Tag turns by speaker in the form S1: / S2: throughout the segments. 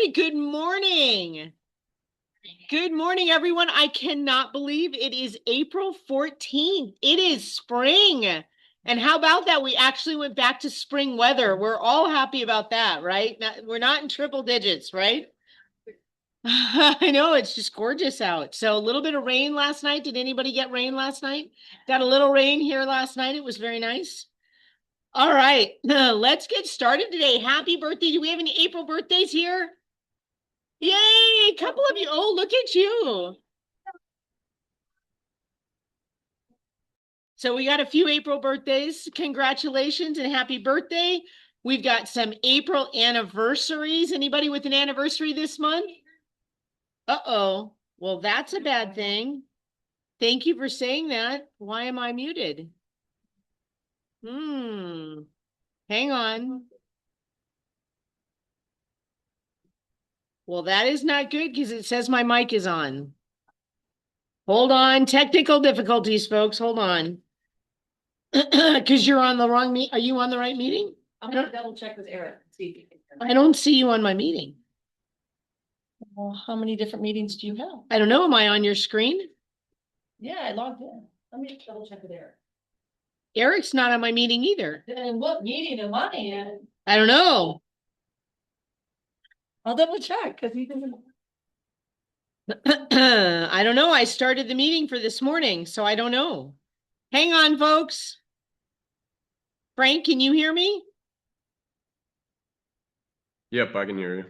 S1: right, good morning. Good morning, everyone. I cannot believe it is April 14th. It is spring. And how about that? We actually went back to spring weather. We're all happy about that, right? We're not in triple digits, right? I know, it's just gorgeous out. So a little bit of rain last night. Did anybody get rain last night? Got a little rain here last night. It was very nice. All right, let's get started today. Happy birthday. Do we have any April birthdays here? Yay, a couple of you. Oh, look at you. So we got a few April birthdays. Congratulations and happy birthday. We've got some April anniversaries. Anybody with an anniversary this month? Uh-oh. Well, that's a bad thing. Thank you for saying that. Why am I muted? Hang on. Well, that is not good because it says my mic is on. Hold on. Technical difficulties, folks. Hold on. Because you're on the wrong meet. Are you on the right meeting?
S2: I'm gonna double check with Eric. See if he can.
S1: I don't see you on my meeting.
S2: Well, how many different meetings do you have?
S1: I don't know. Am I on your screen?
S2: Yeah, I logged in. Let me double check with Eric.
S1: Eric's not on my meeting either.
S2: Then what meeting am I in?
S1: I don't know.
S2: I'll double check because he didn't.
S1: I don't know. I started the meeting for this morning, so I don't know. Hang on, folks. Frank, can you hear me?
S3: Yep, I can hear you.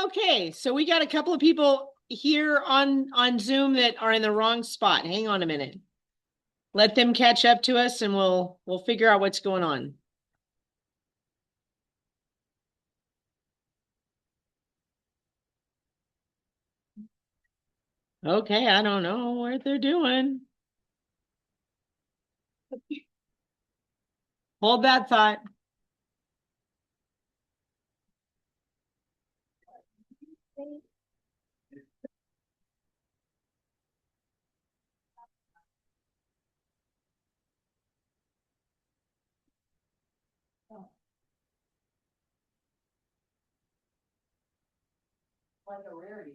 S1: Okay, so we got a couple of people here on Zoom that are in the wrong spot. Hang on a minute. Let them catch up to us and we'll figure out what's going on. Okay, I don't know what they're doing. Hold that thought.
S2: Like a rarity.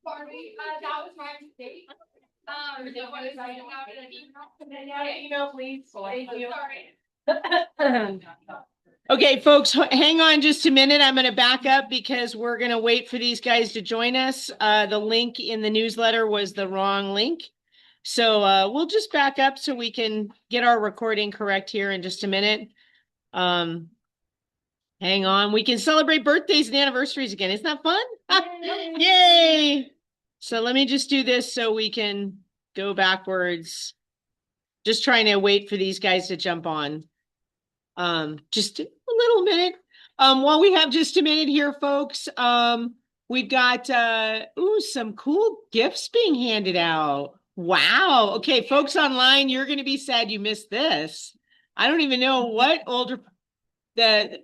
S4: Barbie, that was my mistake. They wanted to send out an email.
S2: Yeah, email please. Thank you.
S4: Sorry.
S1: Okay, folks, hang on just a minute. I'm going to back up because we're going to wait for these guys to join us. The link in the newsletter was the wrong link. So we'll just back up so we can get our recording correct here in just a minute. Hang on. We can celebrate birthdays and anniversaries again. Isn't that fun? Yay! So let me just do this so we can go backwards. Just trying to wait for these guys to jump on. Just a little minute. While we have just a minute here, folks, we've got some cool gifts being handed out. Wow. Okay, folks online, you're going to be sad you missed this. I don't even know what the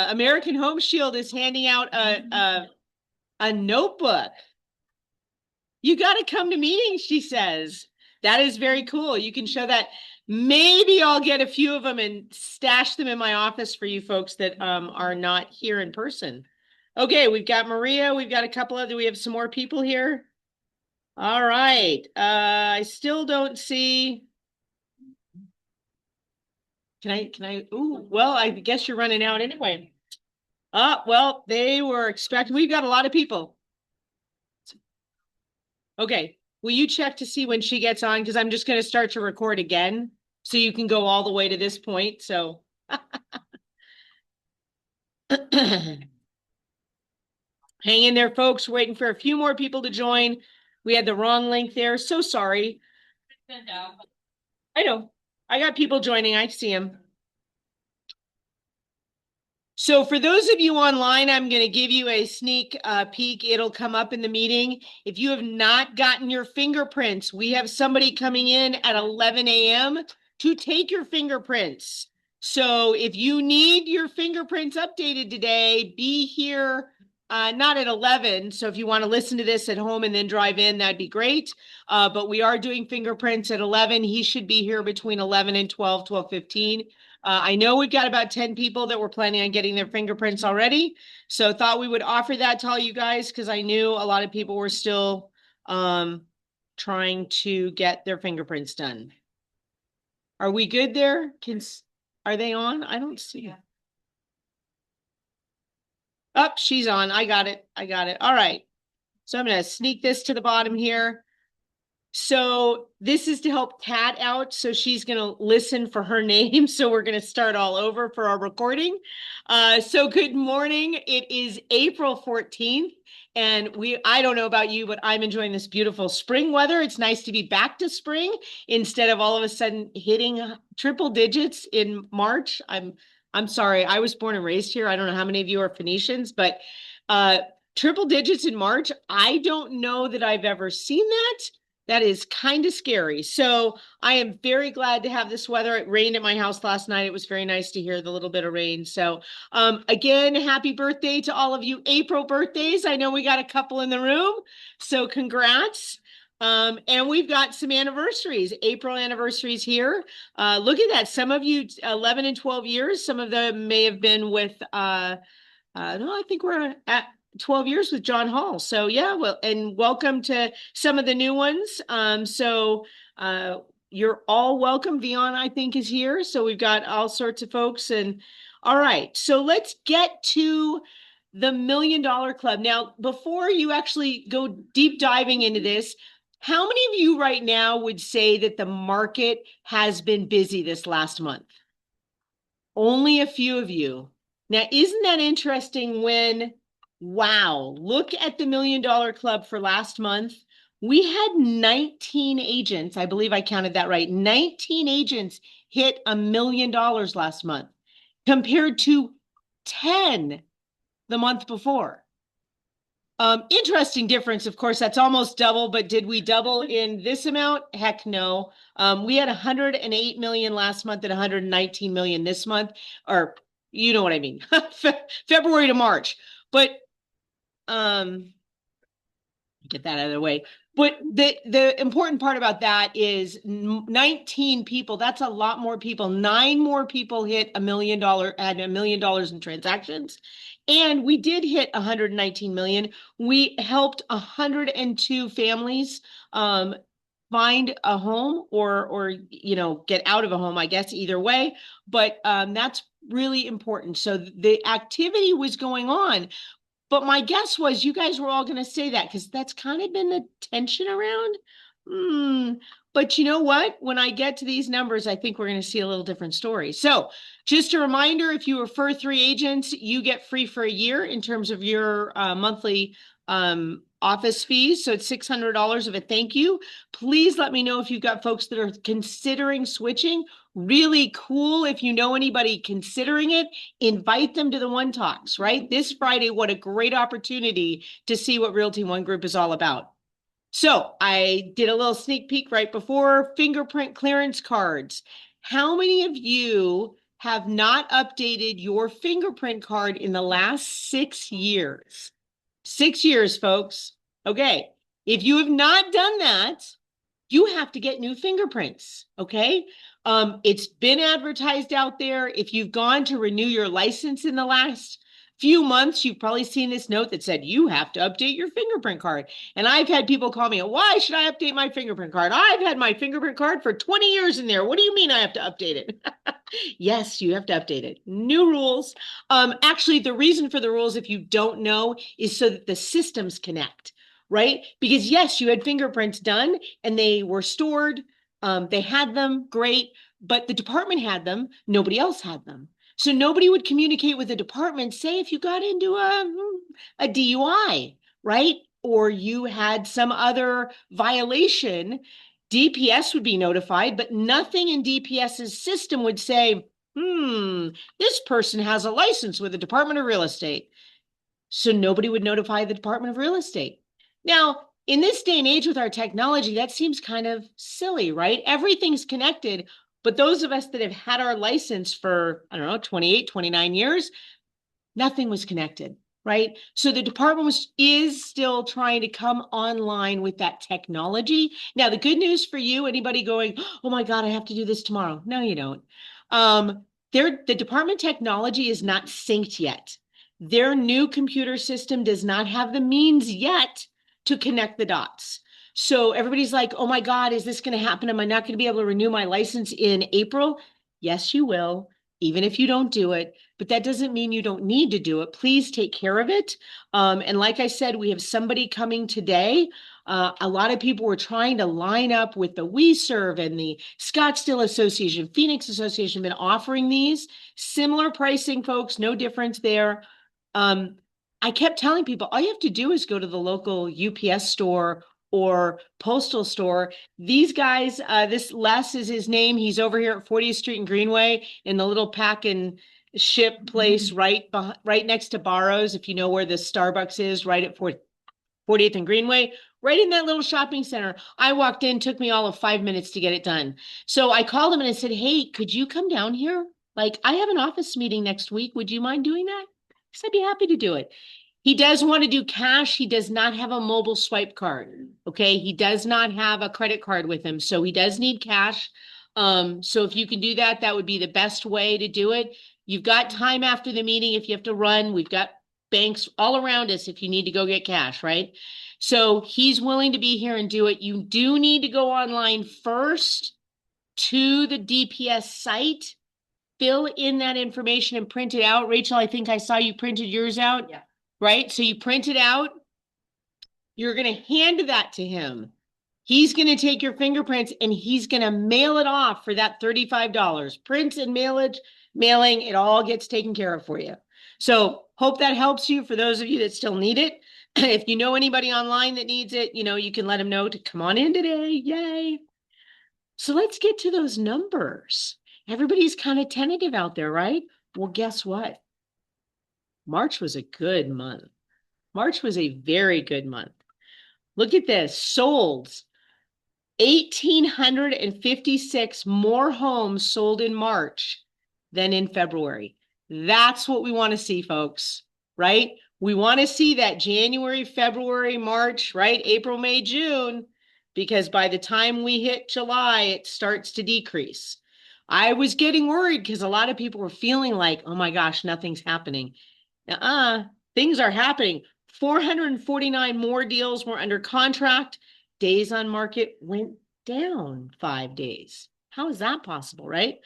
S1: American Home Shield is handing out a notebook. You got to come to meetings, she says. That is very cool. You can show that. Maybe I'll get a few of them and stash them in my office for you folks that are not here in person. Okay, we've got Maria. We've got a couple other. We have some more people here. All right. I still don't see. Can I? Ooh, well, I guess you're running out anyway. Well, they were expecting. We've got a lot of people. Okay. Will you check to see when she gets on? Because I'm just going to start to record again. So you can go all the way to this point. So hang in there, folks. We're waiting for a few more people to join. We had the wrong link there. So sorry. I know. I got people joining. I see them. So for those of you online, I'm going to give you a sneak peek. It'll come up in the meeting. If you have not gotten your fingerprints, we have somebody coming in at 11 a.m. to take your fingerprints. So if you need your fingerprints updated today, be here, not at 11. So if you want to listen to this at home and then drive in, that'd be great. But we are doing fingerprints at 11. He should be here between 11 and 12, 12:15. I know we've got about 10 people that were planning on getting their fingerprints already. So thought we would offer that to all you guys because I knew a lot of people were still trying to get their fingerprints done. Are we good there? Are they on? I don't see it. Oh, she's on. I got it. All right. So I'm going to sneak this to the bottom here. So this is to help Kat out. So she's going to listen for her name. So we're going to start all over for our recording. So good morning. It is April 14th. And I don't know about you, but I'm enjoying this beautiful spring weather. It's nice to be back to spring instead of all of a sudden hitting triple digits in March. I'm sorry. I was born and raised here. I don't know how many of you are Phoenicians, but triple digits in March. I don't know that I've ever seen that. That is kind of scary. So I am very glad to have this weather. It rained at my house last night. It was very nice to hear the little bit of rain. So again, happy birthday to all of you April birthdays. I know we got a couple in the room. So congrats. And we've got some anniversaries, April anniversaries here. Look at that. Some of you 11 and 12 years. Some of them may have been with, no, I think we're at 12 years with John Hall. So yeah, well, and welcome to some of the new ones. You're all welcome. Vion, I think, is here. So we've got all sorts of folks. And all right, so let's get to the $1 Million Club. Now, before you actually go deep diving into this, how many of you right now would say that the market has been busy this last month? Only a few of you. Now, isn't that interesting when wow, look at the $1 Million Club for last month. We had 19 agents. I believe I counted that right. 19 agents hit $1 million last month compared to 10 the month before. Interesting difference. Of course, that's almost double, but did we double in this amount? Heck no. We had 108 million last month and 119 million this month, or you know what I mean, February to March. But get that out of the way. But the important part about that is 19 people. That's a lot more people. 9 more people hit $1 million, had $1 million in transactions. And we did hit 119 million. We helped 102 families find a home or get out of a home, I guess, either way. But that's really important. So the activity was going on. But my guess was you guys were all going to say that because that's kind of been the tension around. But you know what? When I get to these numbers, I think we're going to see a little different story. So just a reminder, if you refer 3 agents, you get free for a year in terms of your monthly office fees. So it's $600 of a thank you. Please let me know if you've got folks that are considering switching. Really cool. If you know anybody considering it, invite them to the One Talks, right? This Friday, what a great opportunity to see what Realty One Group is all about. So I did a little sneak peek right before. Fingerprint clearance cards. How many of you have not updated your fingerprint card in the last 6 years? 6 years, folks. Okay. If you have not done that, you have to get new fingerprints. Okay. It's been advertised out there. If you've gone to renew your license in the last few months, you've probably seen this note that said you have to update your fingerprint card. And I've had people call me, why should I update my fingerprint card? I've had my fingerprint card for 20 years in there. What do you mean I have to update it? Yes, you have to update it. New rules. Actually, the reason for the rules, if you don't know, is so that the systems connect, right? Because yes, you had fingerprints done and they were stored. They had them, great, but the department had them. Nobody else had them. So nobody would communicate with the department, say if you got into a DUI, right? Or you had some other violation, DPS would be notified, but nothing in DPS's system would say, this person has a license with the Department of Real Estate. So nobody would notify the Department of Real Estate. Now, in this day and age with our technology, that seems kind of silly, right? Everything's connected. But those of us that have had our license for, 28, 29 years, nothing was connected, right? So the department is still trying to come online with that technology. Now, the good news for you, anybody going, oh my God, I have to do this tomorrow. No, you don't. the Department of Technology is not synced yet. Their new computer system does not have the means yet to connect the dots. So everybody's like, oh my God, is this going to happen? Am I not going to be able to renew my license in April? Yes, you will, even if you don't do it. But that doesn't mean you don't need to do it. Please take care of it. And like I said, we have somebody coming today. A lot of people were trying to line up with the WeServe and the Scottsdale Association, Phoenix Association, been offering these similar pricing, folks, no difference there. I kept telling people, all you have to do is go to the local UPS store or postal store. These guys, this Les is his name. He's over here at 40th Street and Greenway in the little pack and ship place right next to Barrows. If you know where the Starbucks is, right at 40th and Greenway, right in that little shopping center. I walked in, took me all of 5 minutes to get it done. So I called him and I said, hey, could you come down here? Like, I have an office meeting next week. Would you mind doing that? He said, I'd be happy to do it. He does want to do cash. He does not have a mobile swipe card. Okay. He does not have a credit card with him. So he does need cash. So if you can do that, that would be the best way to do it. You've got time after the meeting. If you have to run, we've got banks all around us if you need to go get cash, right? So he's willing to be here and do it. You do need to go online first to the DPS site, fill in that information and print it out. Rachel, I think I saw you printed yours out.
S2: Yeah.
S1: Right? So you print it out. You're going to hand that to him. He's going to take your fingerprints and he's going to mail it off for that $35. Print and mailing, it all gets taken care of for you. So hope that helps you for those of you that still need it. If you know anybody online that needs it, you can let them know to come on in today. Yay. So let's get to those numbers. Everybody's kind of tentative out there, right? Well, guess what? March was a good month. March was a very good month. Look at this. Sold 1,856 more homes sold in March than in February. That's what we want to see, folks, right? We want to see that January, February, March, right? April, May, June, because by the time we hit July, it starts to decrease. I was getting worried because a lot of people were feeling like, oh my gosh, nothing's happening. Things are happening. 449 more deals were under contract. Days on market went down 5 days. How is that possible, right?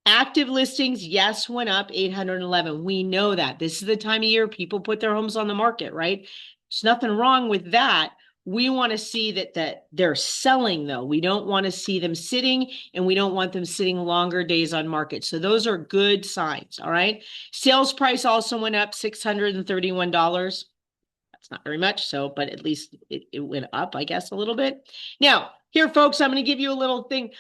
S1: Active listings, yes, went up 811. We know that. This is the time of year people put their homes on the market, right? There's nothing wrong with that. We want to see that they're selling, though. We don't want to see them sitting, and we don't want them sitting longer days on market. So those are good signs, all right? Sales price also went up $631. That's not very much, but at least it went up, I guess, a little bit. Now, here, folks, I'm going to give you a little thing.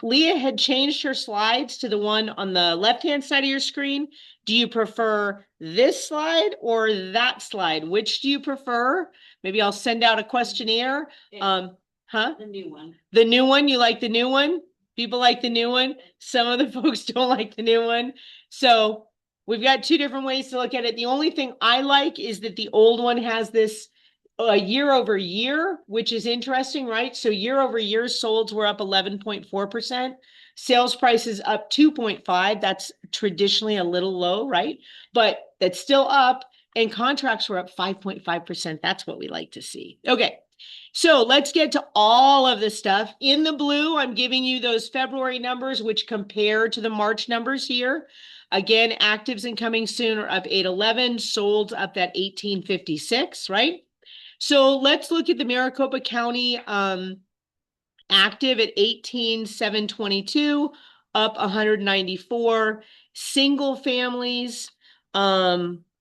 S1: Leah had changed her slides to the one on the left-hand side of your screen. Do you prefer this slide or that slide? Which do you prefer? Maybe I'll send out a questionnaire.
S2: The new one.
S1: The new one? You like the new one? People like the new one. Some of the folks don't like the new one. So we've got two different ways to look at it. The only thing I like is that the old one has this year over year, which is interesting, right? So year over year solds were up 11.4%. Sales prices up 2.5. That's traditionally a little low, right? But that's still up. And contracts were up 5.5%. That's what we like to see. Okay, so let's get to all of the stuff. In the blue, I'm giving you those February numbers, which compare to the March numbers here. Again, actives and coming soon are up 811, solds up that 1856, right? So let's look at the Maricopa County active at 18,722, up 194. Single families,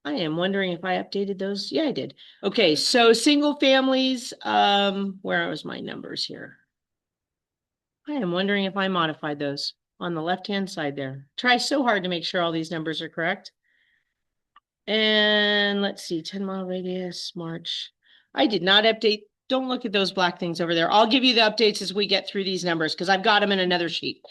S1: I am wondering if I updated those. Yeah, I did. Okay, so single families, where was my numbers here? I am wondering if I modified those on the left-hand side there. Try so hard to make sure all these numbers are correct. And let's see, 10-mile radius, March. I did not update. Don't look at those black things over there. I'll give you the updates as we get through these numbers because I've got them in another sheet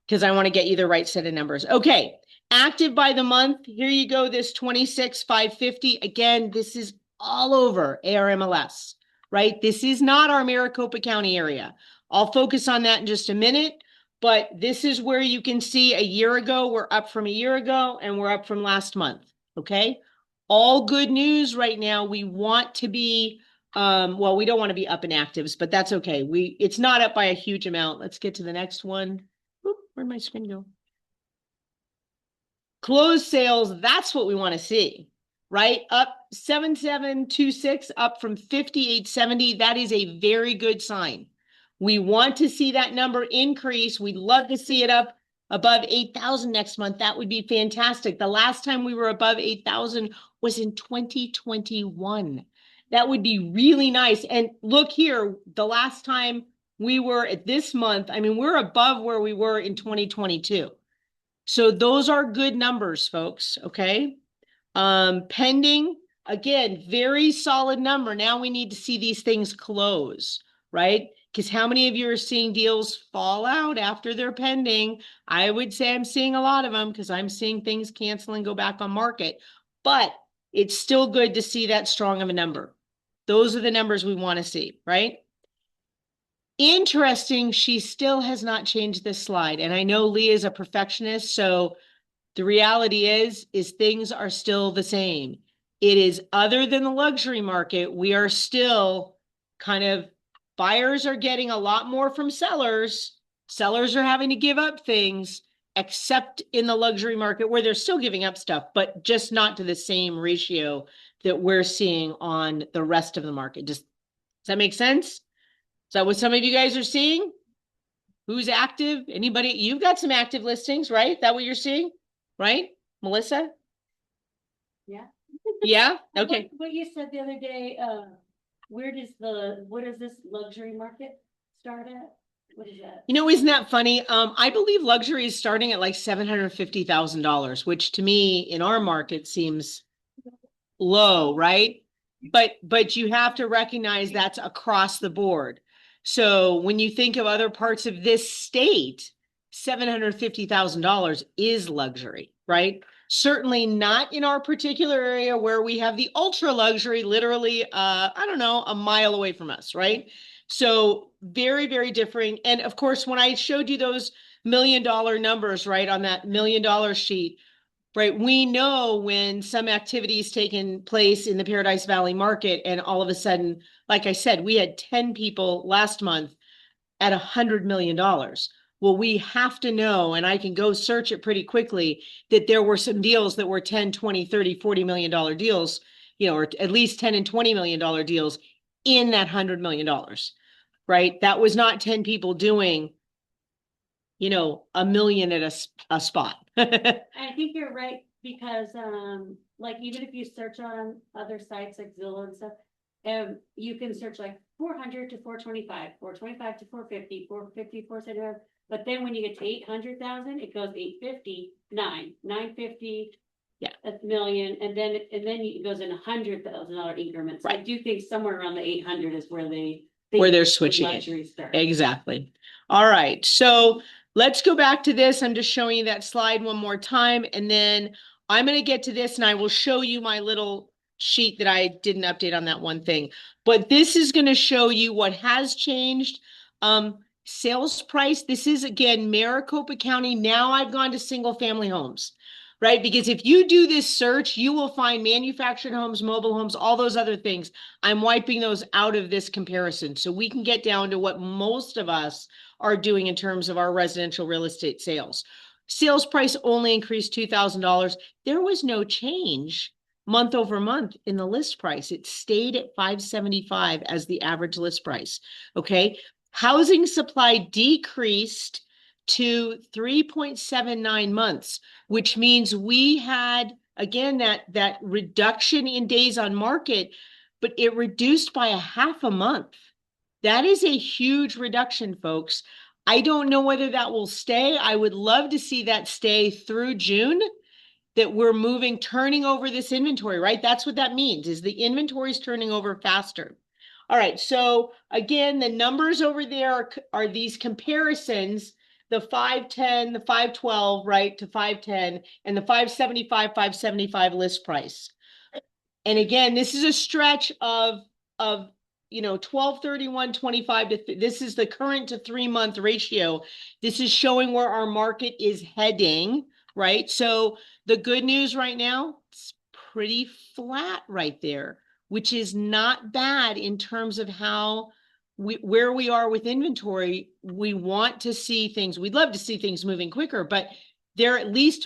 S1: because I want to get you the right set of numbers. Okay. Active by the month, here you go, this 26,550. Again, this is all over ARMLS, right? This is not our Maricopa County area. I'll focus on that in just a minute. But this is where you can see a year ago, we're up from a year ago, and we're up from last month, okay? All good news right now. We want to be, well, we don't want to be up in actives, but that's okay. It's not up by a huge amount. Let's get to the next one. Oop, where'd my screen go? Closed sales, that's what we want to see, right? Up 7726, up from 5870. That is a very good sign. We want to see that number increase. We'd love to see it up above 8,000 next month. That would be fantastic. The last time we were above 8,000 was in 2021. That would be really nice. And look here, the last time we were at this month, I mean, we're above where we were in 2022. So those are good numbers, folks, okay? Pending, again, very solid number. Now we need to see these things close, right? Because how many of you are seeing deals fall out after they're pending? I would say I'm seeing a lot of them because I'm seeing things cancel and go back on market. But it's still good to see that strong of a number. Those are the numbers we want to see, right? Interesting, she still has not changed this slide. And I know Leah is a perfectionist, so the reality is things are still the same. It is other than the luxury market, we are still kind of, buyers are getting a lot more from sellers. Sellers are having to give up things, except in the luxury market where they're still giving up stuff, but just not to the same ratio that we're seeing on the rest of the market. Does that make sense? Is that what some of you guys are seeing? Who's active? Anybody? You've got some active listings, right? That what you're seeing, right? Melissa?
S2: Yeah.
S1: Yeah? Okay.
S2: What you said the other day, what does this luxury market start at? What is that?
S1: You know, isn't that funny? I believe luxury is starting at like $750,000, which to me in our market seems low, right? But you have to recognize that's across the board. So when you think of other parts of this state, $750,000 is luxury, right? Certainly not in our particular area where we have the ultra luxury, literally, I don't know, a mile away from us, right? So very, very different. And of course, when I showed you those $1 million numbers, right, on that $1 million sheet, right, we know when some activity is taking place in the Paradise Valley market, and all of a sudden, like I said, we had 10 people last month at $100 million. Well, we have to know, and I can go search it pretty quickly, that there were some deals that were 10, 20, 30, $40 million deals, you know, or at least 10 and $20 million deals in that $100 million, right? That was not 10 people doing, you know, $1 million at a spot.
S2: I think you're right, because like even if you search on other sites like Zillow and stuff, you can search like 400 to 425, 425 to 450, 450, 475. But then when you get to 800,000, it goes 850, 950,
S1: yeah,
S2: a million, and then it goes in $100,000 increments.
S1: Right.
S2: I do think somewhere around the 800 is where
S1: they're switching it.
S2: luxury starts.
S1: Exactly. All right. So let's go back to this. I'm just showing you that slide one more time, and then I'm going to get to this and I will show you my little sheet that I didn't update on that one thing. But this is going to show you what has changed. Sales price. This is again, Maricopa County. Now I've gone to single family homes, right? Because if you do this search, you will find manufactured homes, mobile homes, all those other things. I'm wiping those out of this comparison so we can get down to what most of us are doing in terms of our residential real estate sales. Sales price only increased $2,000. There was no change month over month in the list price. It stayed at $575 as the average list price. Okay. Housing supply decreased to 3.79 months, which means we had, again, that reduction in days on market, but it reduced by a half a month. That is a huge reduction, folks. I don't know whether that will stay. I would love to see that stay through June, that we're turning over this inventory, right? That's what that means, is the inventory is turning over faster. All right, so again, the numbers over there are these comparisons, the 510, the 512, right, to 510, and the 575 list price. And again, this is a stretch of 12/31/25 this is the current to 3-month ratio. This is showing where our market is heading, right? So the good news right now, it's pretty flat right there, which is not bad in terms of where we are with inventory. We want to see things, we'd love to see things moving quicker, but they're at least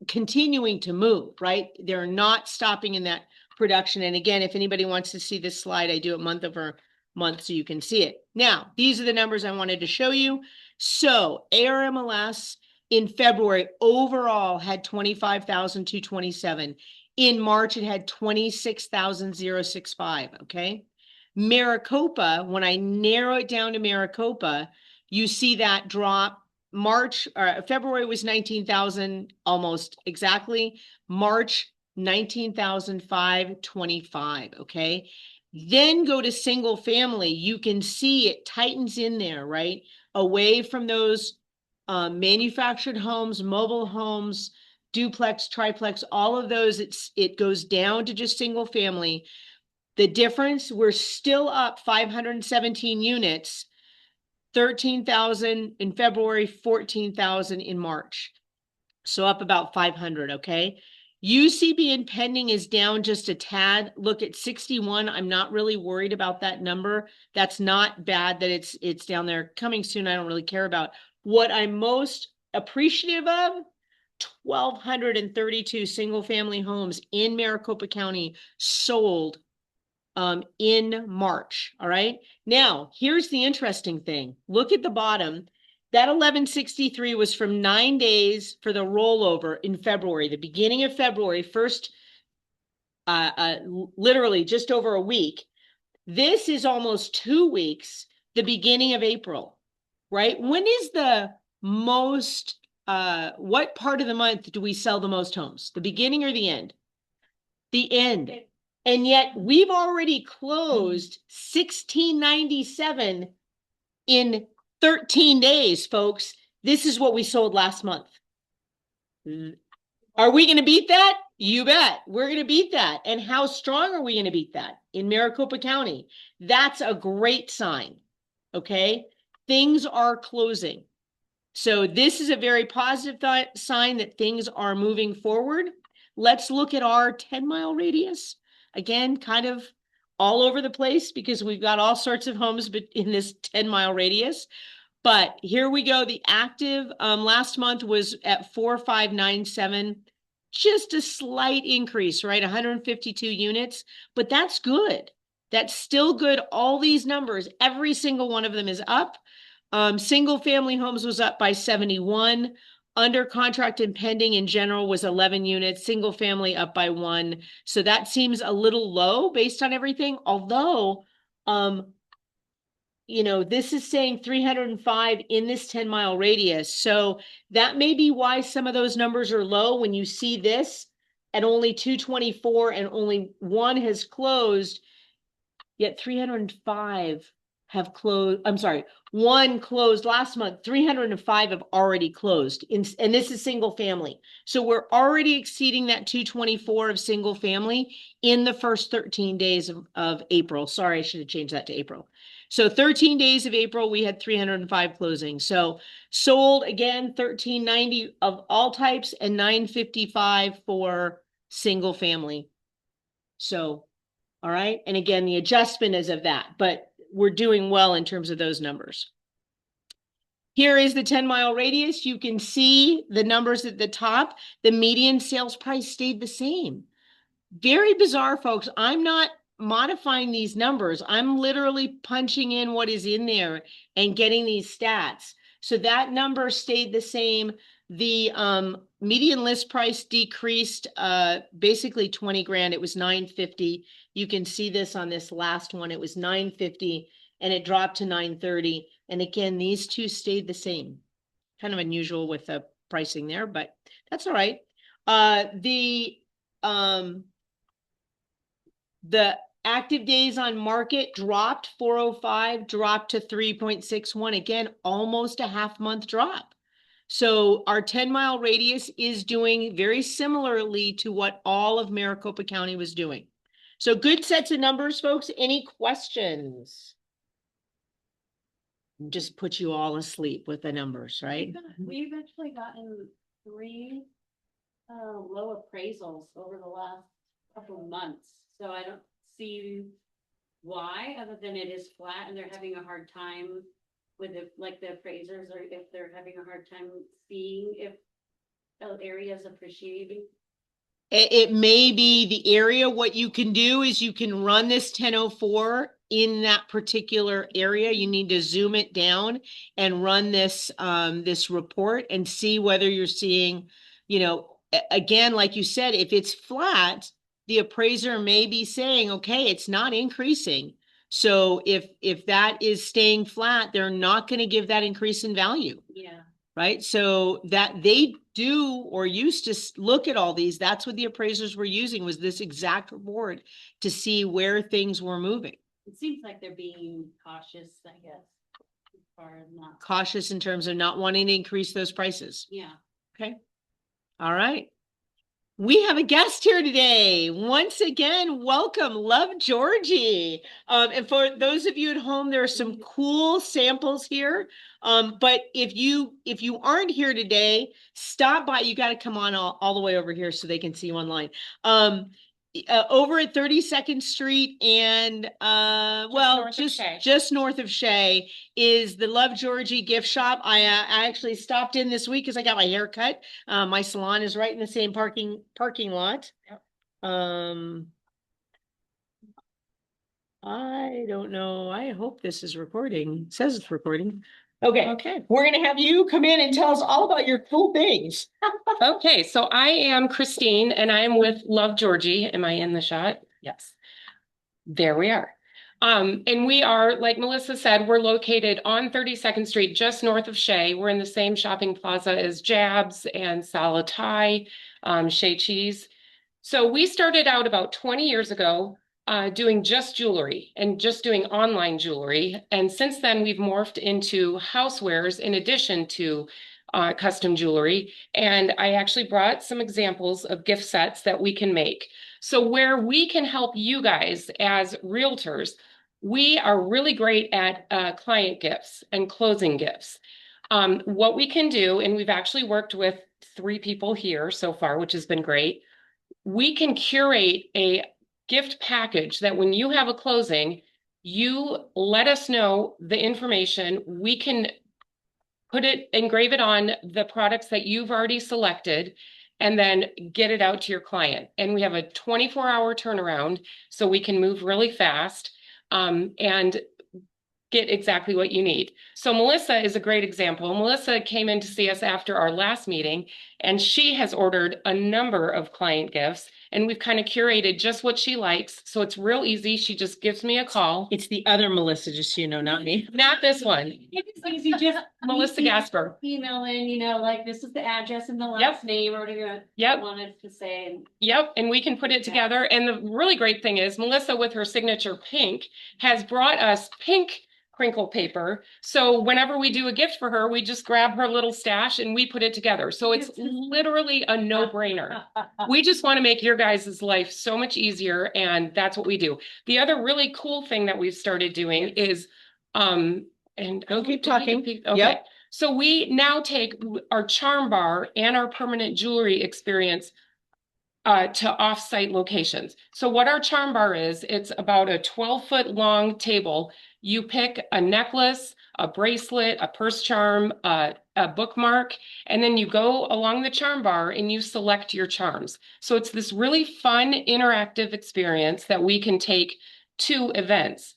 S1: continuing to move, right? They're not stopping in that production. And again, if anybody wants to see this slide, I do it month over month so you can see it. Now, these are the numbers I wanted to show you. So ARMLS in February overall had 25,227. In March, it had 26,065, okay? Maricopa, when I narrow it down to Maricopa, you see that drop. February was 19,000 almost exactly. March, 19,525, okay? Then go to single family. You can see it tightens in there, right? Away from those manufactured homes, mobile homes, duplex, triplex, all of those, it goes down to just single family. The difference, we're still up 517 units, 13,000 in February, 14,000 in March. So up about 500, okay? UCB and pending is down just a tad. Look at 61. I'm not really worried about that number. That's not bad that it's down there. Coming soon, I don't really care about. What I'm most appreciative of, 1,232 single family homes in Maricopa County sold in March. All right. Now, here's the interesting thing. Look at the bottom. That 1163 was from 9 days for the rollover in February, the beginning of February, literally just over a week. This is almost 2 weeks, the beginning of April, right? When is the most, what part of the month do we sell the most homes? The beginning or the end? The end. And yet we've already closed 1,697 in 13 days, folks. This is what we sold last month. Are we going to beat that? You bet. We're going to beat that. And how strong are we going to beat that? In Maricopa County. That's a great sign. Okay. Things are closing. So this is a very positive sign that things are moving forward. Let's look at our 10-mile radius. Again, kind of all over the place because we've got all sorts of homes in this 10-mile radius. But here we go. The active last month was at 4,597, just a slight increase, right? 152 units, but that's good. That's still good. All these numbers, every single one of them is up. Single family homes was up by 71. Under contract and pending in general was 11 units, single family up by 1. So that seems a little low based on everything. Although, this is saying 305 in this 10-mile radius. So that may be why some of those numbers are low when you see this at only 224 and only one has closed, yet 305 have closed. I'm sorry, one closed last month, 305 have already closed. And this is single family. So we're already exceeding that 224 of single family in the first 13 days of April. Sorry, I should have changed that to April. So 13 days of April, we had 305 closings. So sold again, 1,390 of all types and 955 for single family. So, all right. And again, the adjustment is of that, but we're doing well in terms of those numbers. Here is the 10-mile radius. You can see the numbers at the top. The median sales price stayed the same. Very bizarre, folks. I'm not modifying these numbers. I'm literally punching in what is in there and getting these stats. So that number stayed the same. The median list price decreased basically 20 grand. It was 950. You can see this on this last one. It was 950 and it dropped to 930. And again, these two stayed the same. Kind of unusual with the pricing there, but that's all right. The active days on market dropped 405, dropped to 3.61. Again, almost a half month drop. So our 10-mile radius is doing very similarly to what all of Maricopa County was doing. So good sets of numbers, folks. Any questions? Just put you all asleep with the numbers, right?
S2: We've actually gotten 3 low appraisals over the last couple of months, so I don't see why, other than it is flat and they're having a hard time with it, like the appraisers, or if they're having a hard time seeing if area is appreciating.
S1: It may be the area. What you can do is you can run this 1004 in that particular area. You need to zoom it down and run this this report and see whether you're seeing, you know, again, like you said, if it's flat, the appraiser may be saying, okay, it's not increasing. So if that is staying flat, they're not going to give that increase in value.
S2: Yeah.
S1: Right? So that they do or used to look at all these, that's what the appraisers were using, was this exact report to see where things were moving.
S2: It seems like they're being cautious, I guess, as far as not.
S1: Cautious in terms of not wanting to increase those prices.
S2: Yeah.
S1: Okay. All right. We have a guest here today. Once again, welcome, Love Georgie. And for those of you at home, there are some cool samples here. But if you aren't here today, stop by. You got to come on all the way over here so they can see you online. Over at 32nd Street and just north of Shea is the Love Georgie gift shop. I actually stopped in this week because I got my hair cut. My salon is right in the same parking lot.
S5: Yep.
S1: I don't know. I hope this is recording. It says it's recording. Okay.
S5: Okay.
S1: We're gonna have you come in and tell us all about your cool things.
S5: Okay, so I am Christine and I am with Love Georgie. Am I in the shot? Yes. There we are. And we are, like Melissa said, we're located on 32nd Street, just north of Shea. We're in the same shopping plaza as Jabs and Salatai, Shea Cheese. So we started out about 20 years ago doing just jewelry and just doing online jewelry. And since then, we've morphed into housewares in addition to custom jewelry. And I actually brought some examples of gift sets that we can make. So where we can help you guys as realtors, we are really great at client gifts and closing gifts. What we can do, and we've actually worked with 3 people here so far, which has been great. We can curate a gift package that when you have a closing, you let us know the information. We can engrave it on the products that you've already selected and then get it out to your client. And we have a 24-hour turnaround, so we can move really fast and get exactly what you need. So Melissa is a great example. Melissa came in to see us after our last meeting, and she has ordered a number of client gifts, and we've kind of curated just what she likes. So it's real easy. She just gives me a call.
S1: It's the other Melissa, just so you know, not me.
S5: Not this one.
S2: It's easy, just
S5: Melissa Gasper.
S2: email in, you know, like this is the address and the
S5: Yep.
S2: last name or whatever
S5: Yep.
S2: you wanted to say. And
S5: Yep, and we can put it
S2: Yeah.
S5: together. And the really great thing is Melissa, with her signature pink, has brought us pink crinkle paper. So whenever we do a gift for her, we just grab her little stash and we put it together. So it's literally a no-brainer. We just want to make your guys' life so much easier, and that's what we do. The other really cool thing that we've started doing is and
S1: Don't keep talking.
S5: Okay.
S1: Yep.
S5: So we now take our charm bar and our permanent jewelry experience to off-site locations. So what our charm bar is, it's about a 12-foot long table. You pick a necklace, a bracelet, a purse charm, a bookmark, and then you go along the charm bar and you select your charms. So it's this really fun, interactive experience that we can take to events.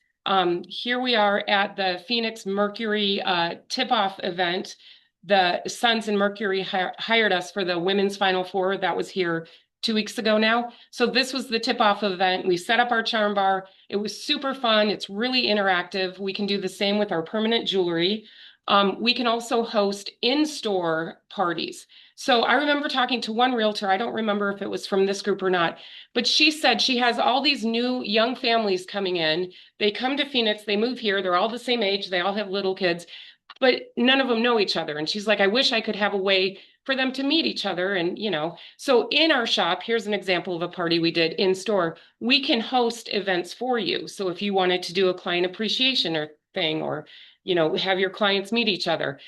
S5: Here we are at the Phoenix Mercury tip-off event. The Suns and Mercury hired us for the women's Final Four. That was here 2 weeks ago now. So this was the tip-off event. We set up our charm bar. It was super fun. It's really interactive. We can do the same with our permanent jewelry. We can also host in-store parties. So I remember talking to one realtor, I don't remember if it was from this group or not, but she said she has all these new young families coming in. They come to Phoenix, they move here, they're all the same age, they all have little kids, but none of them know each other. And she's like, I wish I could have a way for them to meet each other. And, so in our shop, here's an example of a party we did in store. We can host events for you. So if you wanted to do a client appreciation or thing, or, have your clients meet each other,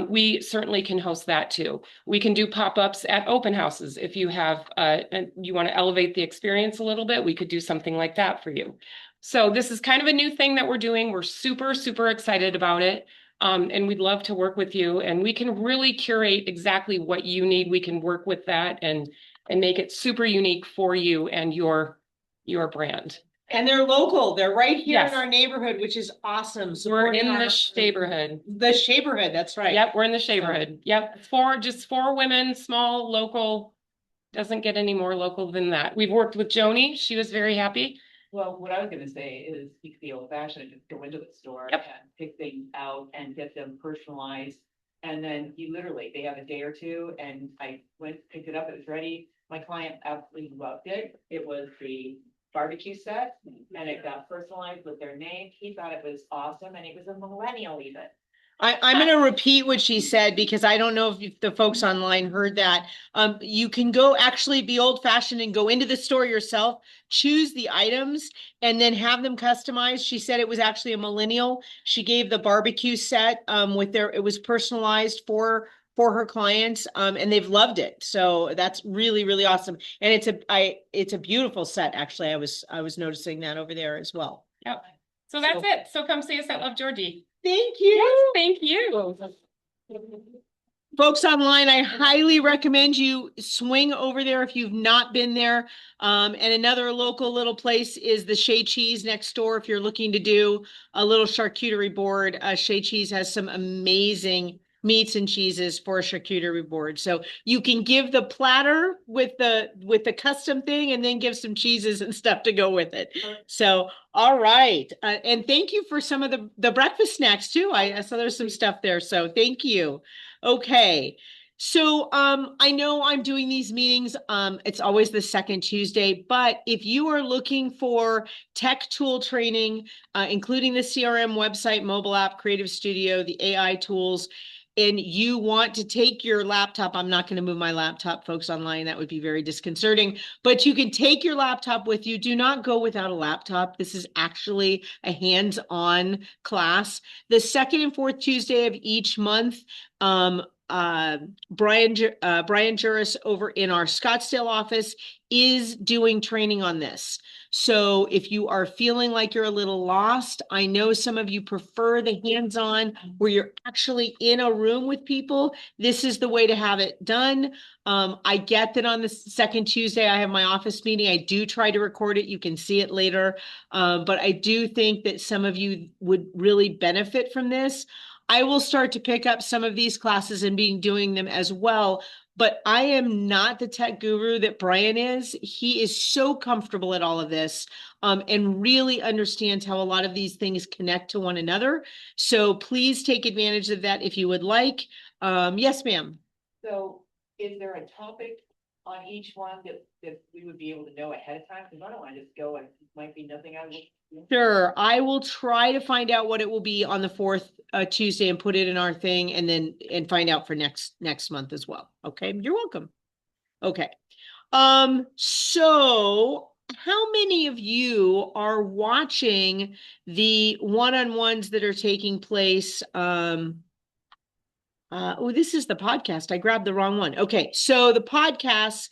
S5: we certainly can host that too. We can do pop-ups at open houses. If you have, and you want to elevate the experience a little bit, we could do something like that for you. So this is kind of a new thing that we're doing. We're super, super excited about it. And we'd love to work with you, and we can really curate exactly what you need. We can work with that and make it super unique for you and your brand.
S1: And they're local. They're right here
S5: Yes.
S1: in our neighborhood, which is awesome.
S5: We're
S1: Supporting
S5: in
S1: our-
S5: the neighborhood.
S1: The neighborhood, that's right.
S5: Yep, we're in the neighborhood. Yep, just four women, small, local. Doesn't get any more local than that. We've worked with Joni. She was very happy.
S6: Well, what I was gonna say is you could be old fashioned and just go into the store
S5: Yep.
S6: and pick things out and get them personalized. And then they have a day or two, and I went, picked it up, it was ready. My client absolutely loved it. It was the barbecue set, and it got personalized with their name. He thought it was awesome, and it was a millennial even.
S1: I'm going to repeat what she said because I don't know if the folks online heard that. You can go actually be old fashioned and go into the store yourself, choose the items, and then have them customized. She said it was actually a millennial. She gave the barbecue set it was personalized for her clients, and they've loved it. So that's really, really awesome. And it's a beautiful set. Actually, I was noticing that over there as well.
S5: Yep. So that's it. So come see us at Love Georgie.
S1: Thank you.
S5: Yes, thank you.
S1: Folks online, I highly recommend you swing over there if you've not been there. And another local little place is the Shea Cheese next door. If you're looking to do a little charcuterie board, Shea Cheese has some amazing meats and cheeses for a charcuterie board. So you can give the platter with the custom thing and then give some cheeses and stuff to go with it. So, all right. And thank you for some of the breakfast snacks too. I saw there's some stuff there. So thank you. Okay. So I know I'm doing these meetings. It's always the second Tuesday, but if you are looking for tech tool training, including the CRM website, mobile app, Creative Studio, the AI tools, and you want to take your laptop, I'm not going to move my laptop, folks online, that would be very disconcerting, but you can take your laptop with you. Do not go without a laptop. This is actually a hands-on class. The second and fourth Tuesday of each month, Brian Juris over in our Scottsdale office is doing training on this. So if you are feeling like you're a little lost, I know some of you prefer the hands-on where you're actually in a room with people. This is the way to have it done. I get that on the second Tuesday, I have my office meeting. I do try to record it. You can see it later. But I do think that some of you would really benefit from this. I will start to pick up some of these classes and doing them as well. But I am not the tech guru that Brian is. He is so comfortable at all of this and really understands how a lot of these things connect to one another. So please take advantage of that if you would like. Yes, ma'am.
S6: So is there a topic on each one that we would be able to know ahead of time? Because I don't want to just go and it might be nothing I would.
S1: Sure. I will try to find out what it will be on the fourth Tuesday and put it in our thing and find out for next month as well. Okay. You're welcome. Okay. So how many of you are watching the one-on-ones that are taking place? Oh, this is the podcast. I grabbed the wrong one. Okay. So the podcasts,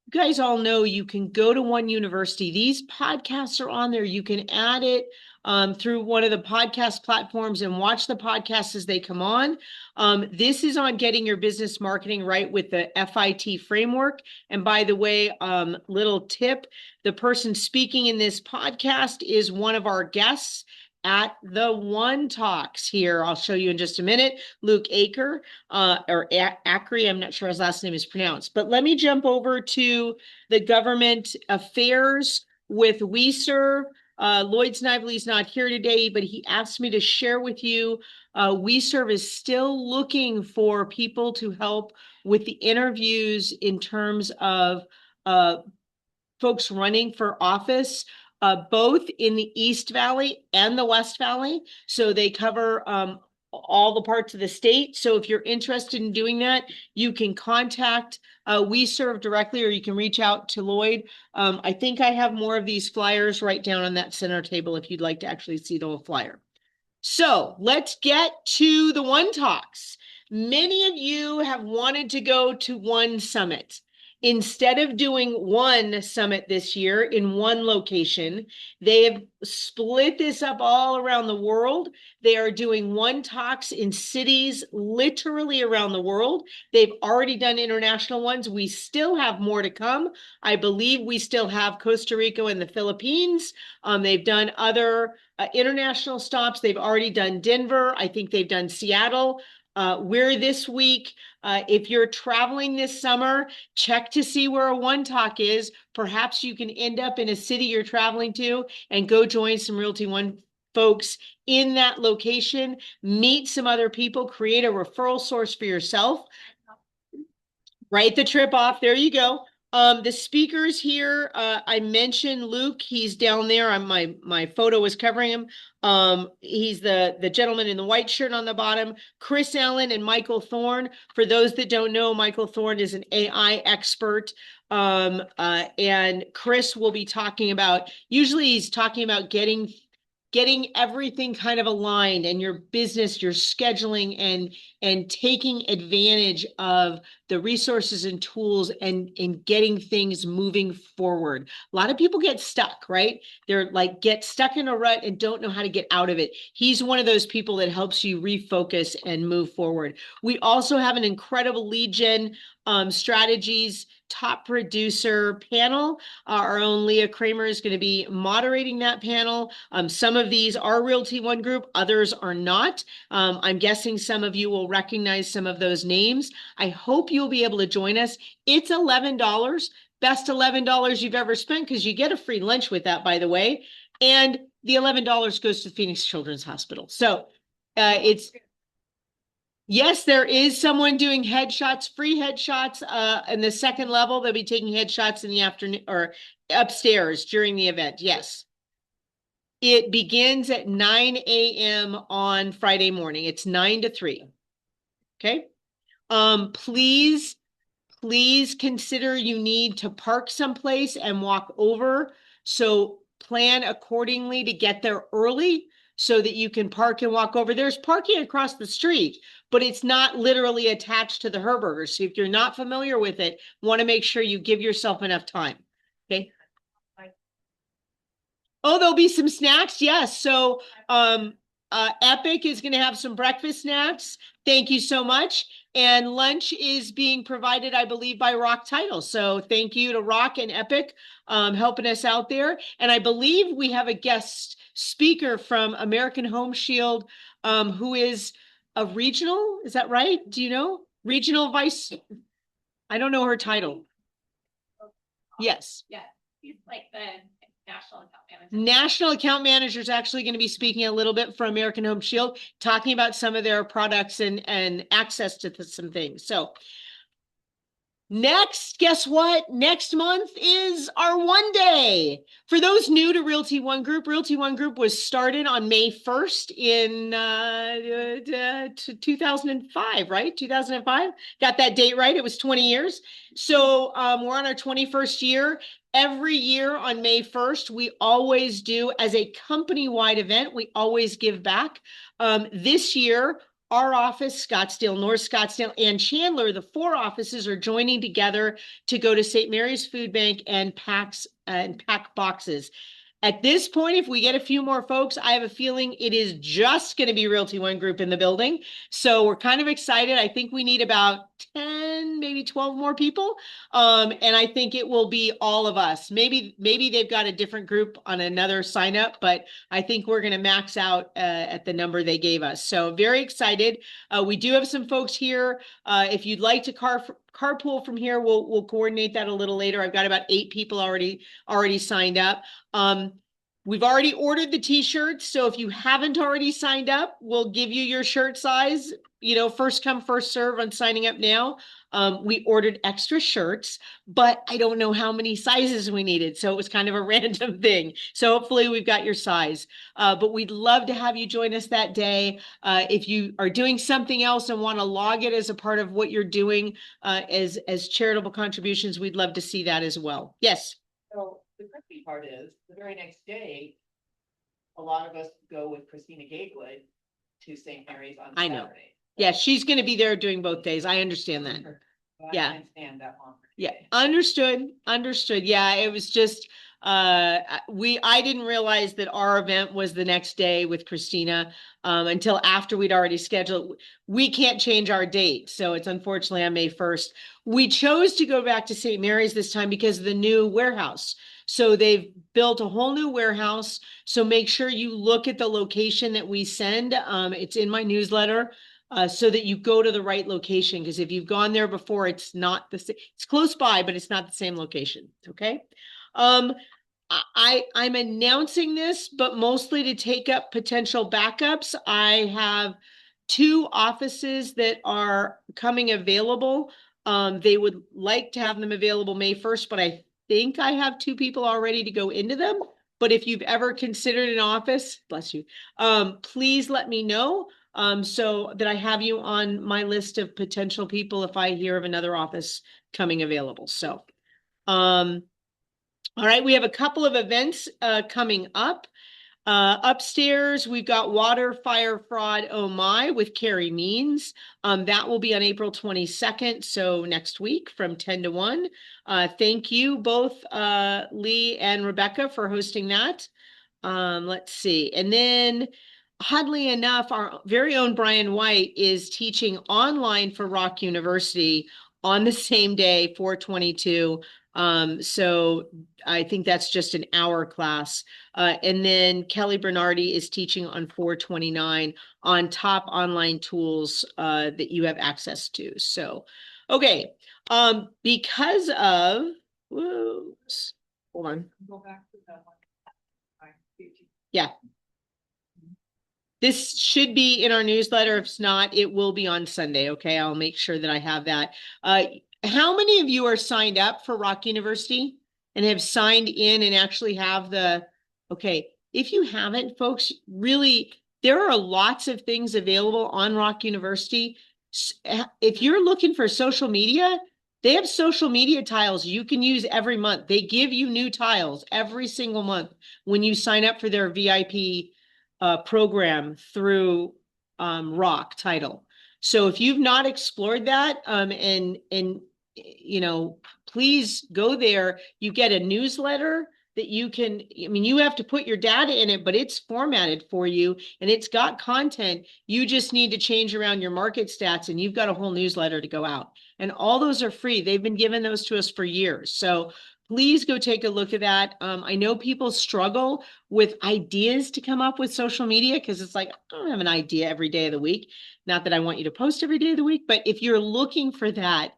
S1: you guys all know you can go to One University. These podcasts are on there. You can add it through one of the podcast platforms and watch the podcasts as they come on. This is on getting your business marketing right with the FIT framework. And by the way, little tip, the person speaking in this podcast is one of our guests at the One Talks here. I'll show you in just a minute. Luke Aker, or Acri, I'm not sure his last name is pronounced, but let me jump over to the government affairs with WeServe. Lloyd Snively's not here today, but he asked me to share with you. WeServe is still looking for people to help with the interviews in terms of folks running for office. Both in the East Valley and the West Valley. So they cover all the parts of the state. So if you're interested in doing that, you can contact We Serve directly, or you can reach out to Lloyd. I think I have more of these flyers right down on that center table if you'd like to actually see the whole flyer. So let's get to the One Talks. Many of you have wanted to go to one summit. Instead of doing one summit this year in one location, they have split this up all around the world. They are doing One Talks in cities literally around the world. They've already done international ones. We still have more to come. I believe we still have Costa Rica and the Philippines. They've done other international stops. They've already done Denver. I think they've done Seattle. We're this week. If you're traveling this summer, check to see where a One Talk is. Perhaps you can end up in a city you're traveling to and go join some Realty One folks in that location, meet some other people, create a referral source for yourself. Write the trip off. There you go. The speakers here, I mentioned Luke, he's down there on my photo was covering him. He's the gentleman in the white shirt on the bottom. Chris Allen and Michael Thorne. For those that don't know, Michael Thorne is an AI expert. And Chris will be talking about, usually he's talking about getting everything kind of aligned, and your business, your scheduling, and taking advantage of the resources and tools and getting things moving forward. A lot of people get stuck, right? They're like, get stuck in a rut and don't know how to get out of it. He's one of those people that helps you refocus and move forward. We also have an incredible lead gen strategies top producer panel. Our own Leah Kramer is going to be moderating that panel. Some of these are Realty One Group, others are not. I'm guessing some of you will recognize some of those names. I hope you'll be able to join us. It's $11, best $11 you've ever spent, because you get a free lunch with that, by the way. And the $11 goes to Phoenix Children's Hospital. So yes, there is someone doing headshots, free headshots in the second level. They'll be taking headshots in the afternoon or upstairs during the event. Yes. It begins at 9 a.m. on Friday morning. It's 9 to 3. Okay. Please consider you need to park someplace and walk over. So plan accordingly to get there early so that you can park and walk over. There's parking across the street, but it's not literally attached to the Herberger. So if you're not familiar with it, want to make sure you give yourself enough time. Okay. Oh, there'll be some snacks. Yes. So, Epic is going to have some breakfast snacks. Thank you so much. And lunch is being provided, I believe, by Rock Title. So thank you to Rock and Epic helping us out there. And I believe we have a guest speaker from American Home Shield who is a regional. Is that right? Do you know? Regional vice? I don't know her title. Yes.
S4: Yeah, he's like the national account manager.
S1: National account manager is actually going to be speaking a little bit for American Home Shield, talking about some of their products and access to some things. So next, guess what? Next month is our one day. For those new to Realty One Group was started on May 1st in 2005, right? 2005. Got that date right. It was 20 years. So we're on our 21st year. Every year on May 1st, we always do, as a company-wide event, we always give back. This year, our office, Scottsdale, North Scottsdale, and Chandler, the 4 offices are joining together to go to St. Mary's Food Bank and pack boxes. At this point, if we get a few more folks, I have a feeling it is just going to be Realty One Group in the building. So we're kind of excited. I think we need about 10, maybe 12 more people. And I think it will be all of us. Maybe they've got a different group on another sign up, but I think we're going to max out at the number they gave us. So very excited. We do have some folks here. If you'd like to carpool from here, we'll coordinate that a little later. I've got about 8 people already signed up. we've already ordered the t-shirts, so if you haven't already signed up, we'll give you your shirt size, first come, first serve on signing up now. We ordered extra shirts, but I don't know how many sizes we needed, so it was kind of a random thing. So hopefully we've got your size. But we'd love to have you join us that day. If you are doing something else and want to log it as a part of what you're doing as charitable contributions, we'd love to see that as well. Yes.
S6: So the tricky part is, the very next day, a lot of us go with Christina Gatewood to St. Mary's on
S1: I know.
S6: Saturday.
S1: Yeah, she's going to be there doing both days. I understand that.
S6: So I
S1: Yeah.
S6: can't stand that long.
S1: Yeah, understood. Yeah, it was just, I didn't realize that our event was the next day with Christina, until after we'd already scheduled. We can't change our date, so it's unfortunately on May 1st. We chose to go back to St. Mary's this time because of the new warehouse. So they've built a whole new warehouse. So make sure you look at the location that we send. It's in my newsletter. So that you go to the right location, because if you've gone there before, it's not the same. It's close by, but it's not the same location. Okay. I'm announcing this, but mostly to take up potential backups. I have 2 offices that are coming available. They would like to have them available May 1st, but I think I have 2 people already to go into them. But if you've ever considered an office, bless you, please let me know. So that I have you on my list of potential people if I hear of another office coming available. So, all right, we have a couple of events coming up. Upstairs, we've got Water, Fire, Fraud, Oh My with Carrie Means. That will be on April 22nd, so next week from 10 to 1. Thank you both, Lee and Rebecca, for hosting that. Let's see. And then, oddly enough, our very own Brian White is teaching online for Rock University on the same day, 4/22. So I think that's just an hour class. And then Kelly Bernardi is teaching on 4/29 on top online tools that you have access to. So, okay. Because of, whoops, hold on.
S6: Go back to that one.
S1: Yeah. This should be in our newsletter. If it's not, it will be on Sunday. Okay, I'll make sure that I have that. How many of you are signed up for Rock University and have signed in and actually have the, okay, if you haven't, folks, really, there are lots of things available on Rock University. If you're looking for social media, they have social media tiles you can use every month. They give you new tiles every single month when you sign up for their VIP program through Rock title. So if you've not explored that, and please go there. You get a newsletter that you can, you have to put your data in it, but it's formatted for you and it's got content. You just need to change around your market stats and you've got a whole newsletter to go out. And all those are free. They've been giving those to us for years. So please go take a look at that. I know people struggle with ideas to come up with social media because it's like, I don't have an idea every day of the week. Not that I want you to post every day of the week, but if you're looking for that,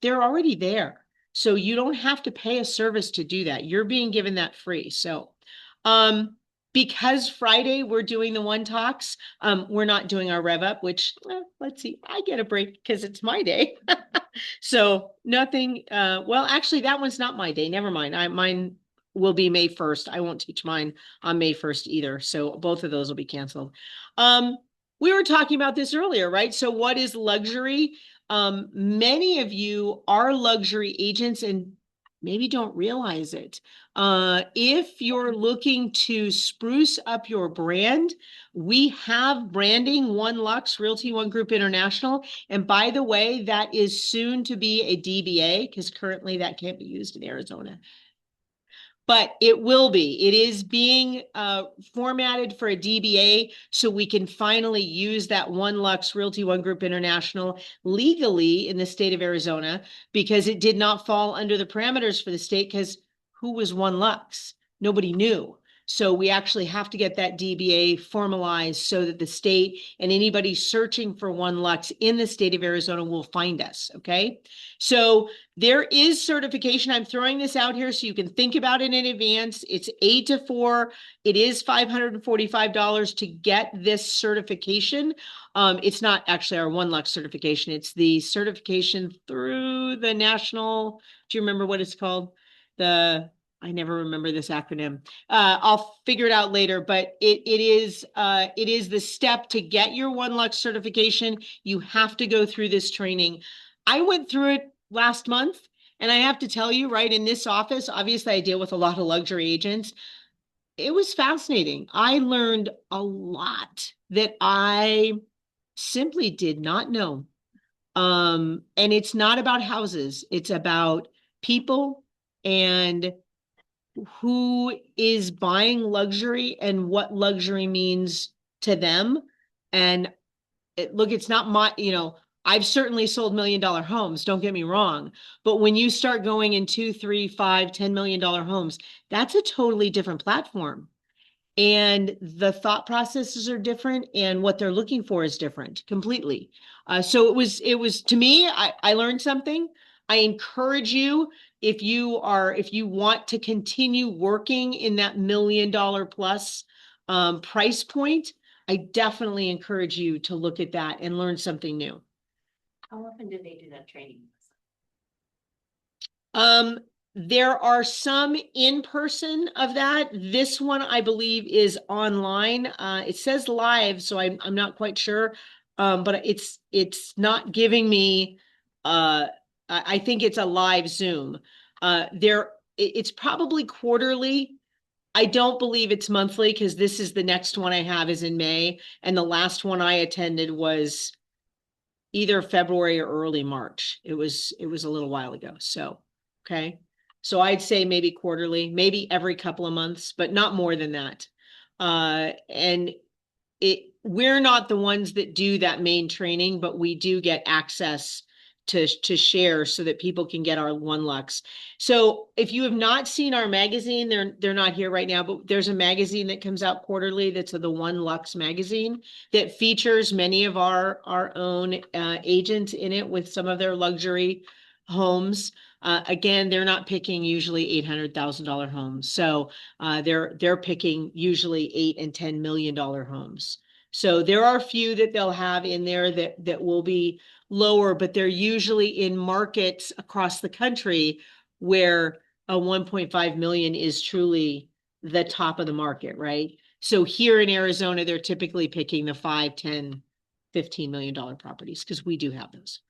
S1: they're already there. So you don't have to pay a service to do that. You're being given that free. So because Friday we're doing the One Talks, we're not doing our Rev Up, which let's see, I get a break because it's my day. So nothing, well, actually that one's not my day. Never mind. Mine will be May 1st. I won't teach mine on May 1st either. So both of those will be canceled. We were talking about this earlier, right? So what is luxury? Many of you are luxury agents and maybe don't realize it. If you're looking to spruce up your brand, we have branding One Lux, Realty One Group International. And by the way, that is soon to be a DBA because currently that can't be used in Arizona. But it will be. It is being formatted for a DBA so we can finally use that One Lux Realty One Group International legally in the state of Arizona because it did not fall under the parameters for the state because who was One Lux? Nobody knew. So we actually have to get that DBA formalized so that the state and anybody searching for One Lux in the state of Arizona will find us, okay? So there is certification. I'm throwing this out here so you can think about it in advance. It's 8 to 4. It is $545 to get this certification. It's not actually our One Lux certification. It's the certification through the national, do you remember what it's called? I never remember this acronym. I'll figure it out later, but it is the step to get your One Lux certification. You have to go through this training. I went through it last month, and I have to tell you, right, in this office, obviously I deal with a lot of luxury agents. It was fascinating. I learned a lot that I simply did not know. And it's not about houses. It's about people and who is buying luxury and what luxury means to them. And look, it's not my, I've certainly sold $1 million homes, don't get me wrong. But when you start going in $2, $3, $5, $10 million homes, that's a totally different platform. And the thought processes are different and what they're looking for is different completely. So it was to me, I learned something. I encourage you, if you want to continue working in that $1 million plus price point, I definitely encourage you to look at that and learn something new.
S2: How often do they do that training?
S1: There are some in person of that. This one, I believe, is online. It says live, so I'm not quite sure. But it's not giving me, I think it's a live Zoom. It's probably quarterly. I don't believe it's monthly because this is the next one I have is in May. And the last one I attended was either February or early March. It was a little while ago. So, okay. So I'd say maybe quarterly, maybe every couple of months, but not more than that. And we're not the ones that do that main training, but we do get access to share so that people can get our One Lux. So if you have not seen our magazine, they're not here right now, but there's a magazine that comes out quarterly that's the One Lux magazine that features many of our own agents in it with some of their luxury homes. Again, they're not picking usually $800,000 homes. So they're picking usually $8 and $10 million homes. So there are a few that they'll have in there that will be lower, but they're usually in markets across the country where a 1.5 million is truly the top of the market, right? So here in Arizona, they're typically picking the 5, 10, $15 million properties because we do have those.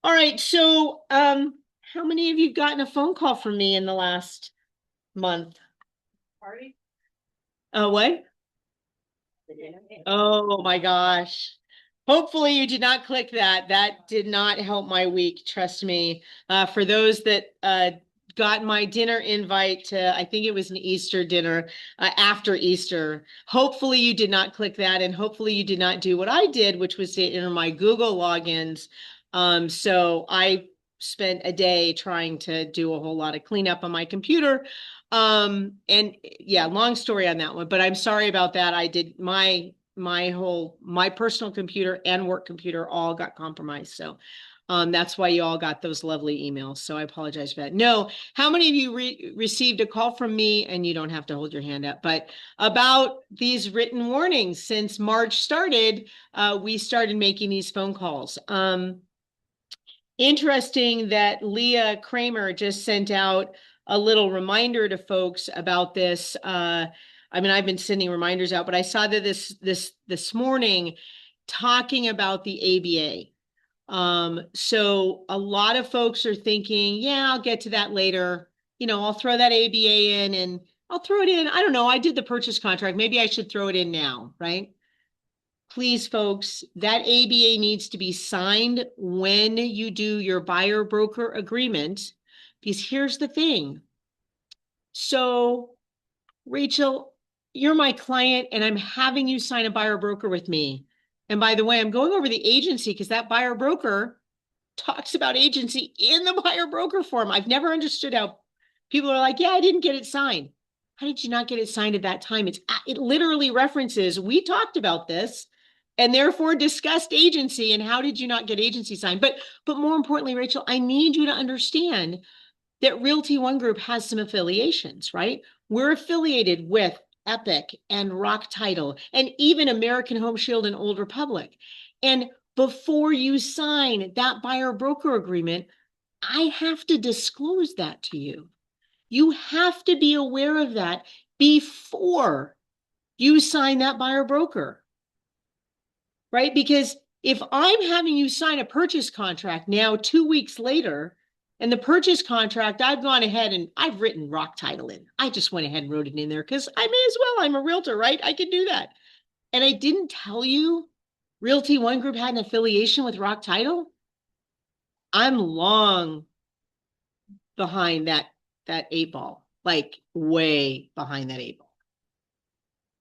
S1: All right. So how many of you gotten a phone call from me in the last month?
S2: Party?
S1: What? Oh my gosh. Hopefully you did not click that. That did not help my week. Trust me. For those that got my dinner invite to, I think it was an Easter dinner after Easter. Hopefully you did not click that. And hopefully you did not do what I did, which was to enter my Google logins. So I spent a day trying to do a whole lot of cleanup on my computer. And yeah, long story on that one, but I'm sorry about that. I did my personal computer and work computer all got compromised. So that's why you all got those lovely emails. So I apologize for that. No, how many of you received a call from me, and you don't have to hold your hand up, but about these written warnings? Since March started, we started making these phone calls. Interesting that Leah Kramer just sent out a little reminder to folks about this. I mean, I've been sending reminders out, but I saw that this morning talking about the ABA. So a lot of folks are thinking, yeah, I'll get to that later. I'll throw that ABA in and I'll throw it in. I don't know. I did the purchase contract. Maybe I should throw it in now, right? Please, folks, that ABA needs to be signed when you do your buyer broker agreement, because here's the thing. So, Rachel, you're my client and I'm having you sign a buyer broker with me. And by the way, I'm going over the agency because that buyer broker talks about agency in the buyer broker form. I've never understood how people are like, yeah, I didn't get it signed. How did you not get it signed at that time? It literally references, we talked about this and therefore discussed agency, and how did you not get agency signed? But more importantly, Rachel, I need you to understand that Realty One Group has some affiliations, right? We're affiliated with Epic and Rock Title and even American Home Shield and Old Republic. And before you sign that buyer broker agreement, I have to disclose that to you. You have to be aware of that before you sign that buyer broker, right? Because if I'm having you sign a purchase contract now 2 weeks later, and the purchase contract, I've gone ahead and I've written Rock Title in. I just went ahead and wrote it in there because I may as well. I'm a realtor, right? I can do that. And I didn't tell you Realty One Group had an affiliation with Rock Title. I'm long behind that 8 ball, like way behind that 8 ball.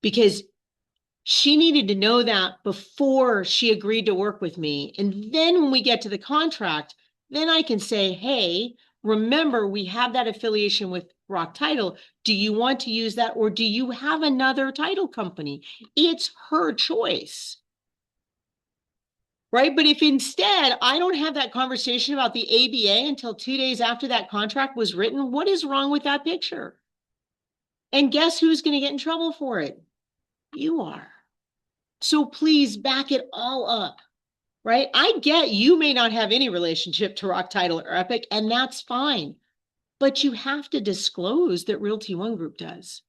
S1: Because she needed to know that before she agreed to work with me. And then when we get to the contract, then I can say, hey, remember, we have that affiliation with Rock Title. Do you want to use that, or do you have another title company? It's her choice. Right? But if instead I don't have that conversation about the ABA until 2 days after that contract was written, what is wrong with that picture? And guess who's going to get in trouble for it? You are. So please back it all up, right? I get you may not have any relationship to Rock Title or Epic, and that's fine. But you have to disclose that Realty One Group does.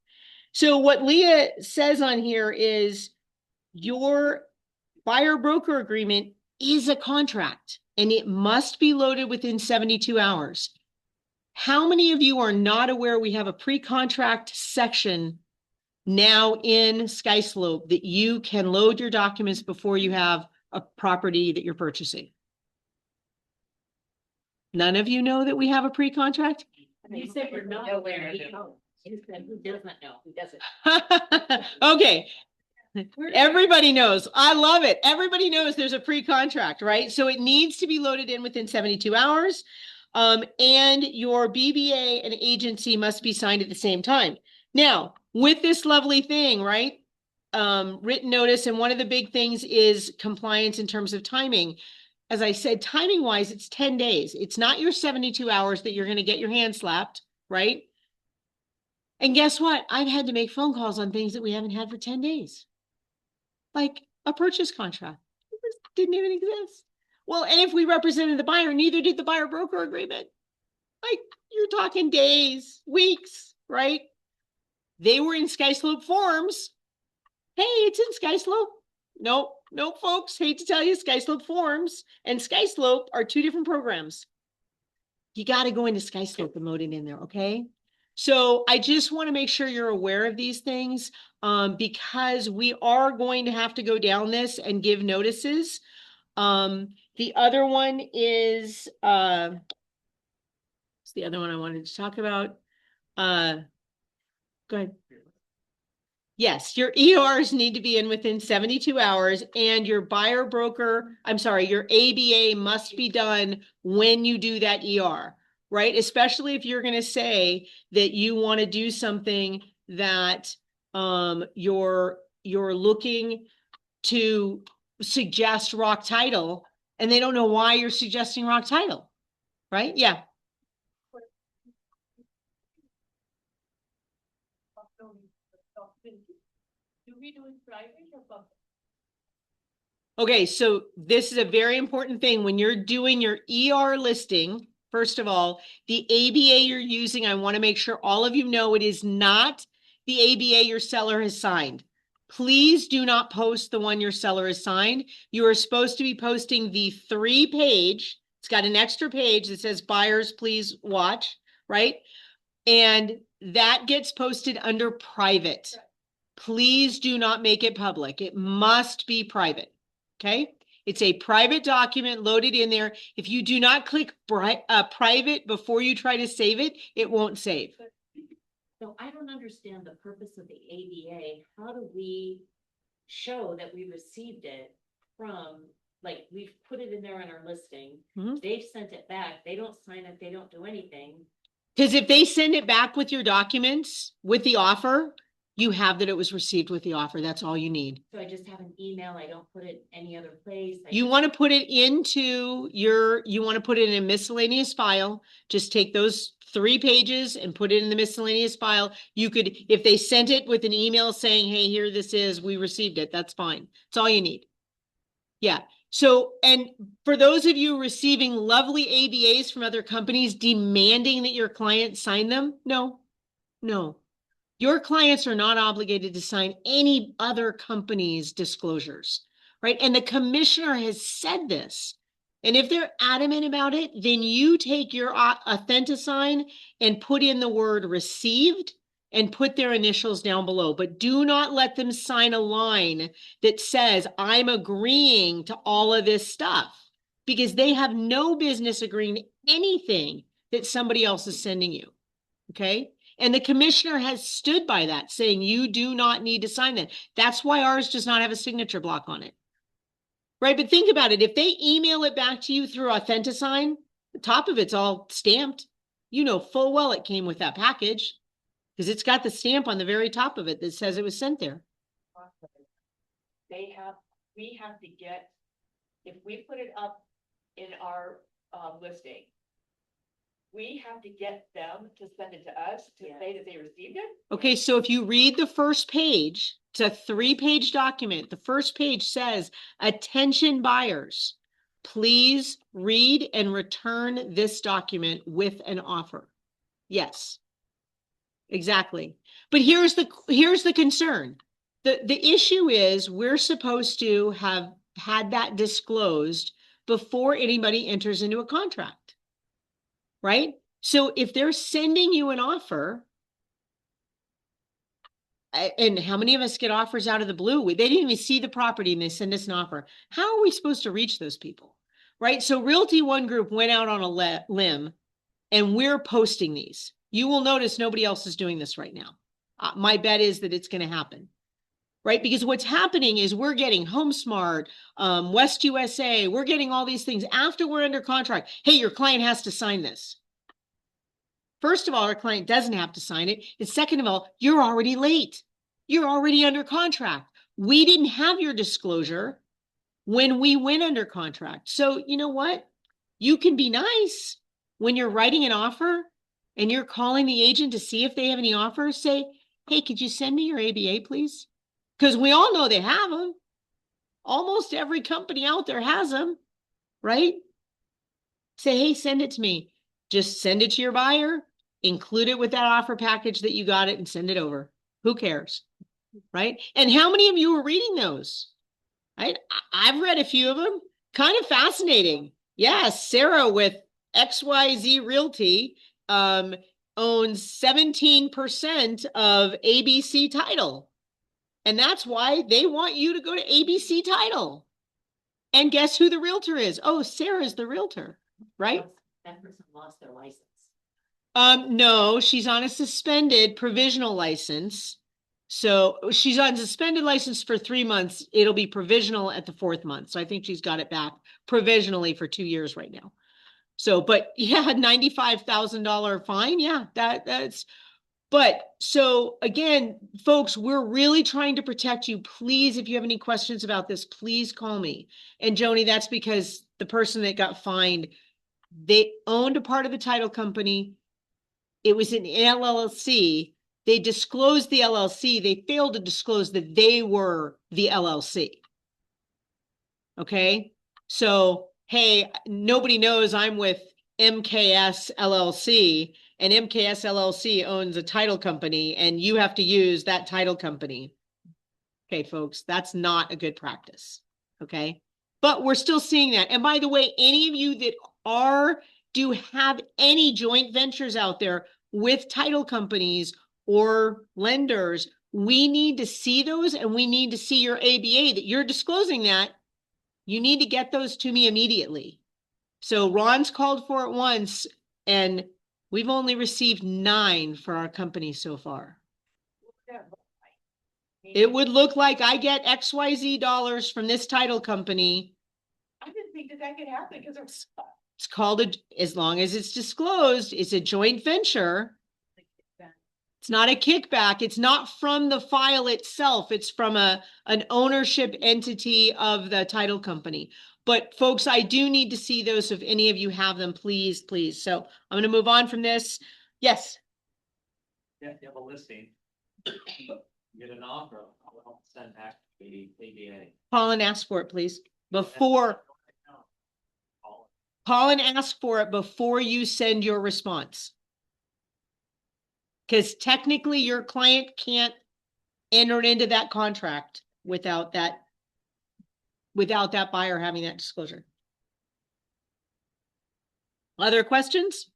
S1: So what Leah says on here is your buyer broker agreement is a contract and it must be loaded within 72 hours. How many of you are not aware we have a pre-contract section now in SkySlope that you can load your documents before you have a property that you're purchasing? None of you know that we have a pre-contract?
S2: You said you're not aware. You said who doesn't know, who doesn't.
S1: Okay. Everybody knows. I love it. Everybody knows there's a pre-contract, right? So it needs to be loaded in within 72 hours. And your BBA and agency must be signed at the same time. Now, with this lovely thing, right? Written notice. And one of the big things is compliance in terms of timing. As I said, timing wise, it's 10 days. It's not your 72 hours that you're going to get your hand slapped, right? And guess what? I've had to make phone calls on things that we haven't had for 10 days. Like a purchase contract. It didn't even exist. Well, and if we represented the buyer, neither did the buyer broker agreement. Like you're talking days, weeks, right? They were in SkySlope forms. Hey, it's in SkySlope. Nope, folks. Hate to tell you, SkySlope forms and SkySlope are 2 different programs. You got to go into SkySlope and load it in there, okay? So I just want to make sure you're aware of these things because we are going to have to go down this and give notices. The other one is, what's the other one I wanted to talk about? Go ahead. Yes, your ERs need to be in within 72 hours and your buyer broker, your ABA must be done when you do that ER, right? Especially if you're going to say that you want to do something that you're looking to suggest Rock Title and they don't know why you're suggesting Rock Title, right? Yeah. Okay, so this is a very important thing. When you're doing your ER listing, first of all, the ABA you're using, I want to make sure all of you know it is not the ABA your seller has signed. Please do not post the one your seller has signed. You are supposed to be posting the 3-page. It's got an extra page that says buyers, please watch, right? And that gets posted under private. Please do not make it public. It must be private. Okay. It's a private document loaded in there. If you do not click private before you try to save it, it won't save.
S2: So I don't understand the purpose of the ABA. How do we show that we received it from, like, we've put it in there on our listing.
S1: Mhm.
S2: They've sent it back. They don't sign it. They don't do anything.
S1: Because if they send it back with your documents, with the offer, you have that it was received with the offer. That's all you need.
S2: So I just have an email, I don't put it any other place.
S1: You want to put it into you want to put it in a miscellaneous file. Just take those 3 pages and put it in the miscellaneous file. You could, if they sent it with an email saying, hey, here this is, we received it. That's fine. That's all you need. Yeah. So, and for those of you receiving lovely ABAs from other companies demanding that your client sign them, no. Your clients are not obligated to sign any other company's disclosures, right? And the commissioner has said this. And if they're adamant about it, then you take your AuthentiSign and put in the word received and put their initials down below. But do not let them sign a line that says, I'm agreeing to all of this stuff, because they have no business agreeing to anything that somebody else is sending you. Okay? And the commissioner has stood by that, saying you do not need to sign that. That's why ours does not have a signature block on it. Right? But think about it. If they email it back to you through AuthentiSign, the top of it's all stamped. You know full well it came with that package, because it's got the stamp on the very top of it that says it was sent there.
S6: We have to get, if we put it up in our listing, we have to get them to send it to us to say that they received it.
S1: Okay, so if you read the first page, it's a 3-page document. The first page says, attention buyers, please read and return this document with an offer. Yes, exactly. But here's the concern. The issue is we're supposed to have had that disclosed before anybody enters into a contract. Right? So if they're sending you an offer, and how many of us get offers out of the blue? They didn't even see the property and they send us an offer. How are we supposed to reach those people? Right? So Realty One Group went out on a limb, and we're posting these. You will notice nobody else is doing this right now. My bet is that it's going to happen. Right? Because what's happening is we're getting HomeSmart, West USA, we're getting all these things after we're under contract. Hey, your client has to sign this. First of all, our client doesn't have to sign it. And second of all, you're already late. You're already under contract. We didn't have your disclosure when we went under contract. So you know what? You can be nice when you're writing an offer and you're calling the agent to see if they have any offers. Say, hey, could you send me your ABA, please? Because we all know they have them. Almost every company out there has them, right? Say, hey, send it to me. Just send it to your buyer, include it with that offer package that you got it, and send it over. Who cares, right? And how many of you are reading those? Right? I've read a few of them. Kind of fascinating. Yeah, Sarah with XYZ Realty owns 17% of ABC Title. And that's why they want you to go to ABC Title. And guess who the realtor is? Oh, Sarah's the realtor, right?
S2: That person lost their license.
S1: No, she's on a suspended provisional license. So she's on suspended license for 3 months. It'll be provisional at the 4th month. So I think she's got it back provisionally for 2 years right now. So, but yeah, $95,000 fine. Yeah, that's. But so again, folks, we're really trying to protect you. Please, if you have any questions about this, please call me. And Joni, that's because the person that got fined, they owned a part of the title company. It was an LLC. They disclosed the LLC. They failed to disclose that they were the LLC. Okay. So, hey, nobody knows I'm with MKS LLC, and MKS LLC owns a title company, and you have to use that title company. Okay, folks, that's not a good practice. Okay. But we're still seeing that. And by the way, any of you that do have any joint ventures out there with title companies or lenders, we need to see those, and we need to see your ABA that you're disclosing that. You need to get those to me immediately. So Ron's called for it once, and we've only received 9 for our company so far. It would look like I get XYZ dollars from this title company.
S6: I didn't think that could happen because it's
S1: It's called as long as it's disclosed, it's a joint venture. It's not a kickback. It's not from the file itself. It's from an ownership entity of the title company. But folks, I do need to see those. If any of you have them, please, please. So I'm going to move on from this. Yes.
S7: Yeah, you have a listing. Get an offer, I'll send back to the ADA.
S1: Call and ask for it, please. Call and ask for it before you send your response. Because technically your client can't enter into that contract without that buyer having that disclosure. Other questions?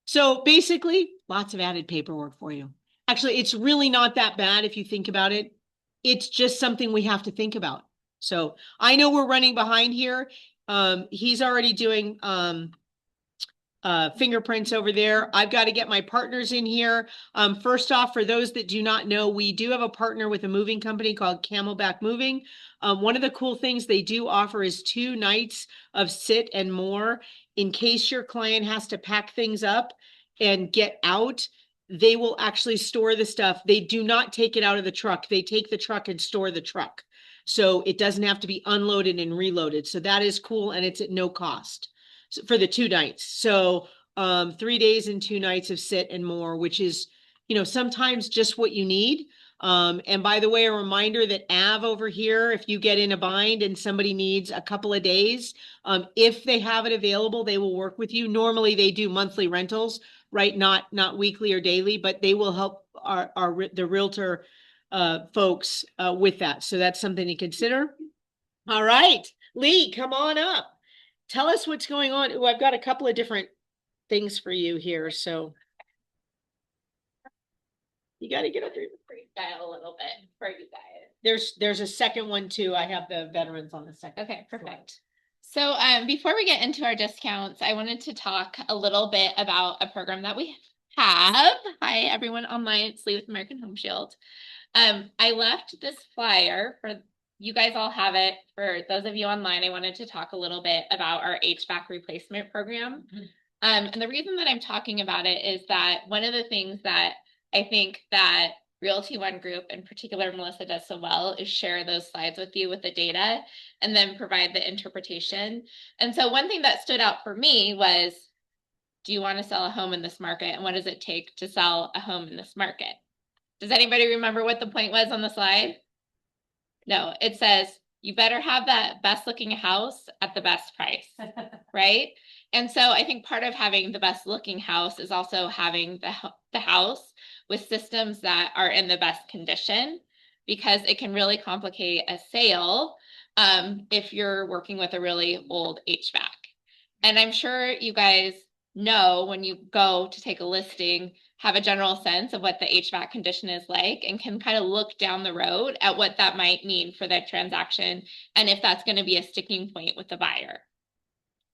S1: So basically, lots of added paperwork for you. Actually, it's really not that bad if you think about it. It's just something we have to think about. So I know we're running behind here. He's already doing fingerprints over there. I've got to get my partners in here. First off, for those that do not know, we do have a partner with a moving company called Camelback Moving. One of the cool things they do offer is 2 nights of sit and more. In case your client has to pack things up and get out, they will actually store the stuff. They do not take it out of the truck. They take the truck and store the truck. So it doesn't have to be unloaded and reloaded. So that is cool. And it's at no cost for the 2 nights. So 3 days and 2 nights of sit and more, which is, sometimes just what you need. And by the way, a reminder that Av over here, if you get in a bind and somebody needs a couple of days, if they have it available, they will work with you. Normally they do monthly rentals, right? Not weekly or daily, but they will help the realtor folks with that. So that's something to consider. All right, Lee, come on up. Tell us what's going on. Oh, I've got a couple of different things for you here. So you got to get up there.
S8: Freestyle a little bit for you guys.
S1: There's a second one too. I have the veterans on the second.
S8: Okay, perfect. So before we get into our discounts, I wanted to talk a little bit about a program that we have. Hi, everyone online. It's Lee with American Home Shield. I left this flyer for you guys all have it. For those of you online, I wanted to talk a little bit about our HVAC replacement program. And the reason that I'm talking about it is that one of the things that I think that Realty One Group, in particular, Melissa does so well, is share those slides with you with the data and then provide the interpretation. And so one thing that stood out for me was, do you want to sell a home in this market? And what does it take to sell a home in this market? Does anybody remember what the point was on the slide? No, it says, you better have that best looking house at the best price, right? And so I think part of having the best looking house is also having the house with systems that are in the best condition, because it can really complicate a sale if you're working with a really old HVAC. And I'm sure you guys know when you go to take a listing, have a general sense of what the HVAC condition is like and can kind of look down the road at what that might mean for that transaction and if that's going to be a sticking point with the buyer.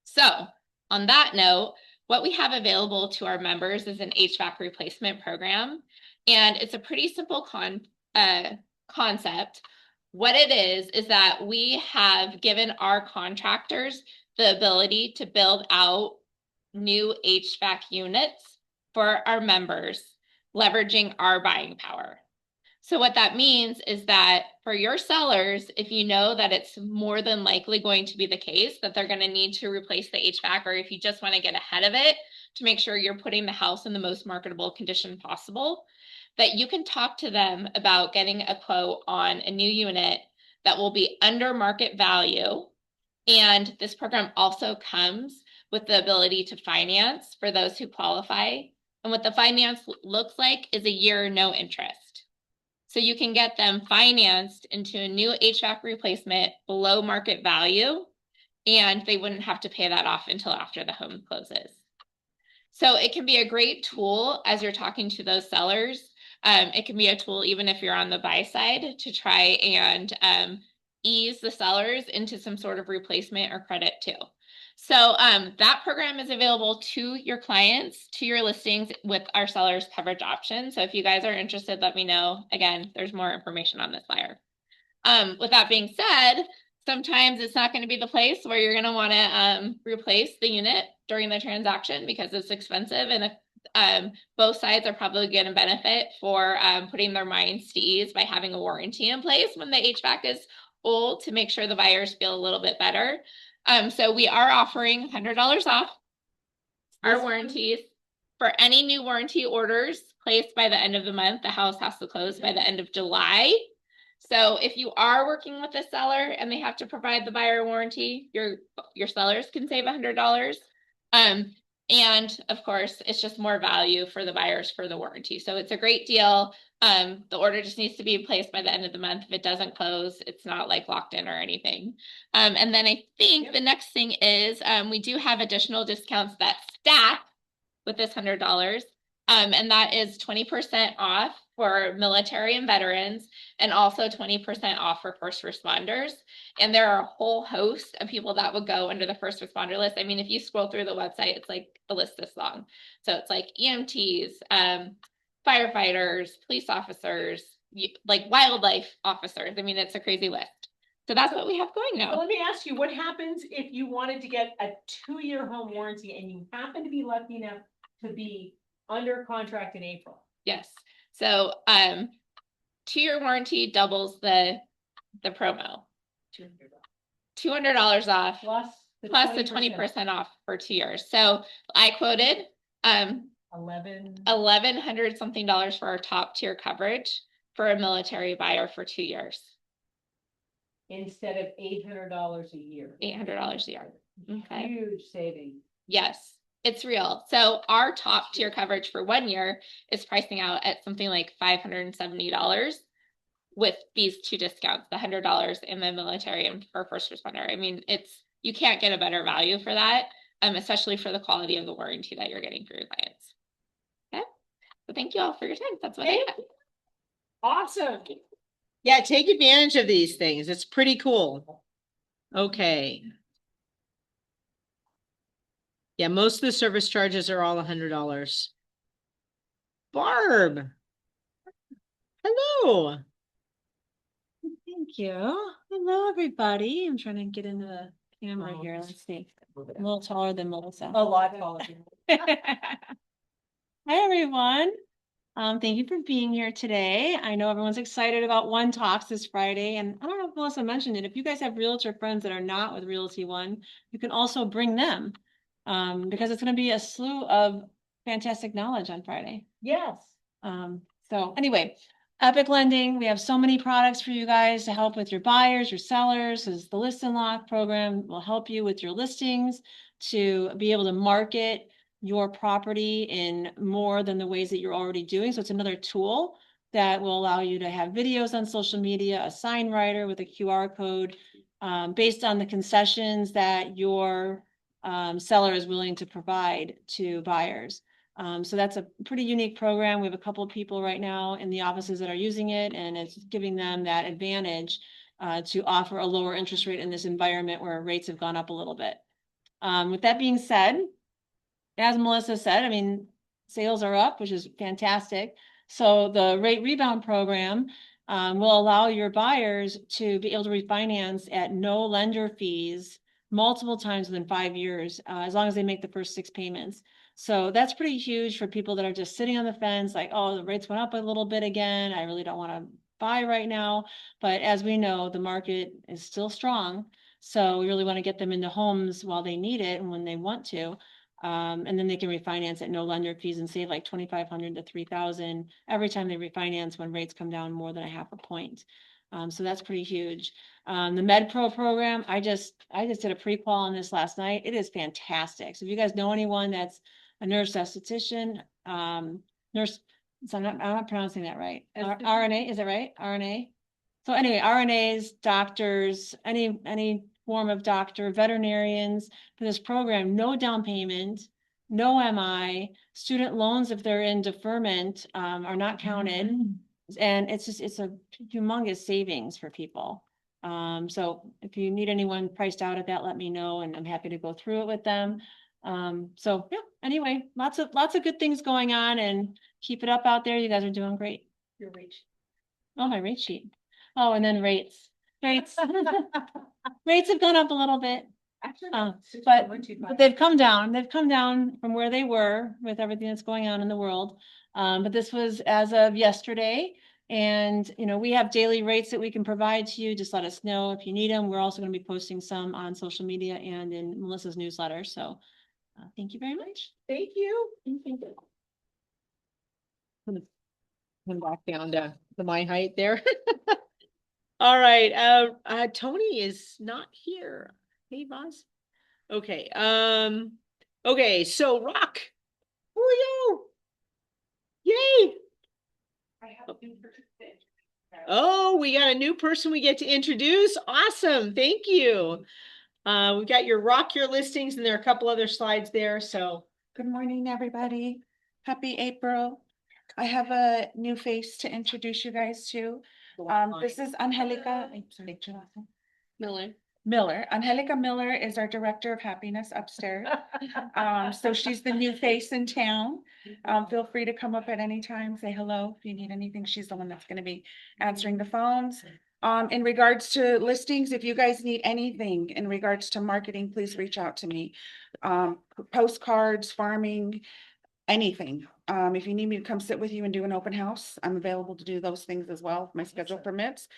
S8: So on that note, what we have available to our members is an HVAC replacement program, and it's a pretty simple concept. What it is that we have given our contractors the ability to build out new HVAC units for our members, leveraging our buying power. So what that means is that for your sellers, if you know that it's more than likely going to be the case that they're going to need to replace the HVAC, or if you just want to get ahead of it to make sure you're putting the house in the most marketable condition possible, that you can talk to them about getting a quote on a new unit that will be under market value. And this program also comes with the ability to finance for those who qualify. And what the finance looks like is a year, no interest. So you can get them financed into a new HVAC replacement below market value, and they wouldn't have to pay that off until after the home closes. So it can be a great tool as you're talking to those sellers. It can be a tool even if you're on the buy side to try and ease the sellers into some sort of replacement or credit too. So that program is available to your clients, to your listings with our sellers coverage option. So if you guys are interested, let me know. Again, there's more information on this flyer. With that being said, sometimes it's not going to be the place where you're going to want to replace the unit during the transaction because it's expensive, and both sides are probably going to benefit for putting their minds to ease by having a warranty in place when the HVAC is old to make sure the buyers feel a little bit better. So we are offering $100 off our warranties for any new warranty orders placed by the end of the month. The house has to close by the end of July. So if you are working with a seller and they have to provide the buyer warranty, your sellers can save $100. And of course, it's just more value for the buyers for the warranty. So it's a great deal. The order just needs to be placed by the end of the month. If it doesn't close, it's not like locked in or anything. And then I think the next thing is we do have additional discounts that stack with this $100. And that is 20% off for military and veterans, and also 20% off for first responders. And there are a whole host of people that would go under the first responder list. I mean, if you scroll through the website, it's like a list this long. So it's like EMTs, firefighters, police officers, like wildlife officers. I mean, it's a crazy list. So that's what we have going
S1: Well,
S8: now.
S1: let me ask you, what happens if you wanted to get a 2-year home warranty and you happen to be lucky enough to be under contract in April?
S8: Yes. So 2-year warranty doubles the promo. $200 off
S1: Plus
S8: the 20% off for 2 years. So I quoted 1,100 something dollars for our top tier coverage for a military buyer for 2 years.
S1: Instead of $800 a year.
S8: $800 a year. Okay.
S1: Huge savings.
S8: Yes, it's real. So our top tier coverage for 1 year is pricing out at something like $570 with these two discounts, the $100 in the military and for first responder. I mean, you can't get a better value for that, especially for the quality of the warranty that you're getting for your clients. Okay, so thank you all for your time. That's what I have.
S1: Awesome. Yeah, take advantage of these things. It's pretty cool. Okay. Yeah, most of the service charges are all $100. Barb. Hello.
S9: Thank you. Hello, everybody. I'm trying to get into the camera here. Let's see. I'm a little taller than Melissa.
S1: A lot taller.
S9: Hi, everyone. Thank you for being here today. I know everyone's excited about One Talks this Friday, and I don't know if Melissa mentioned it. If you guys have realtor friends that are not with Realty One, you can also bring them because it's going to be a slew of fantastic knowledge on Friday.
S1: Yes.
S9: So anyway, Epic Lending, we have so many products for you guys to help with your buyers, your sellers. Is the List and Lock program will help you with your listings to be able to market your property in more than the ways that you're already doing. So it's another tool that will allow you to have videos on social media, a sign writer with a QR code based on the concessions that your seller is willing to provide to buyers. So that's a pretty unique program. We have a couple of people right now in the offices that are using it, and it's giving them that advantage to offer a lower interest rate in this environment where rates have gone up a little bit. With that being said, as Melissa said, I mean, sales are up, which is fantastic. So the rate rebound program will allow your buyers to be able to refinance at no lender fees multiple times within 5 years, as long as they make the first 6 payments. So that's pretty huge for people that are just sitting on the fence, like, oh, the rates went up a little bit again. I really don't want to buy right now. But as we know, the market is still strong. So we really want to get them into homes while they need it and when they want to. And then they can refinance at no lender fees and save like $2,500 to $3,000 every time they refinance when rates come down more than a half a point. So that's pretty huge. The MedPro program, I just did a pre-qual on this last night. It is fantastic. So if you guys know anyone that's a nurse esthetician, nurse, so I'm not pronouncing that right. RNA, is it right? RNA. So anyway, RNAs, doctors, any form of doctor, veterinarians for this program, no down payment, no MI, student loans if they're in deferment are not counted. And it's a humongous savings for people. So if you need anyone priced out at that, let me know, and I'm happy to go through it with them. So yeah, anyway, lots of good things going on, and keep it up out there. You guys are doing great.
S1: Your rate sheet.
S9: Oh, my rate sheet. Oh, and then rates. Rates. Rates have gone up a little bit. But they've come down. They've come down from where they were with everything that's going on in the world. But this was as of yesterday. And, you know, we have daily rates that we can provide to you. Just let us know if you need them. We're also going to be posting some on social media and in Melissa's newsletter. So thank you very much.
S1: Thank you. Come back down to my height there. All right, Tony is not here. Hey, boss. Okay, okay, so Rock, who are you? Yay! Oh, we got a new person we get to introduce. Awesome, thank you. We've got your Rock Your Listings, and there are a couple other slides there, so.
S10: Good morning, everybody. Happy April. I have a new face to introduce you guys to. This is Angelica. I'm sorry, Jonathan. Miller. Angelica Miller is our Director of Happiness upstairs. So she's the new face in town. Feel free to come up at any time, say hello if you need anything. She's the one that's going to be answering the phones. In regards to listings, if you guys need anything in regards to marketing, please reach out to me. Postcards, farming, anything. If you need me to come sit with you and do an open house, I'm available to do those things as well. If my schedule permits.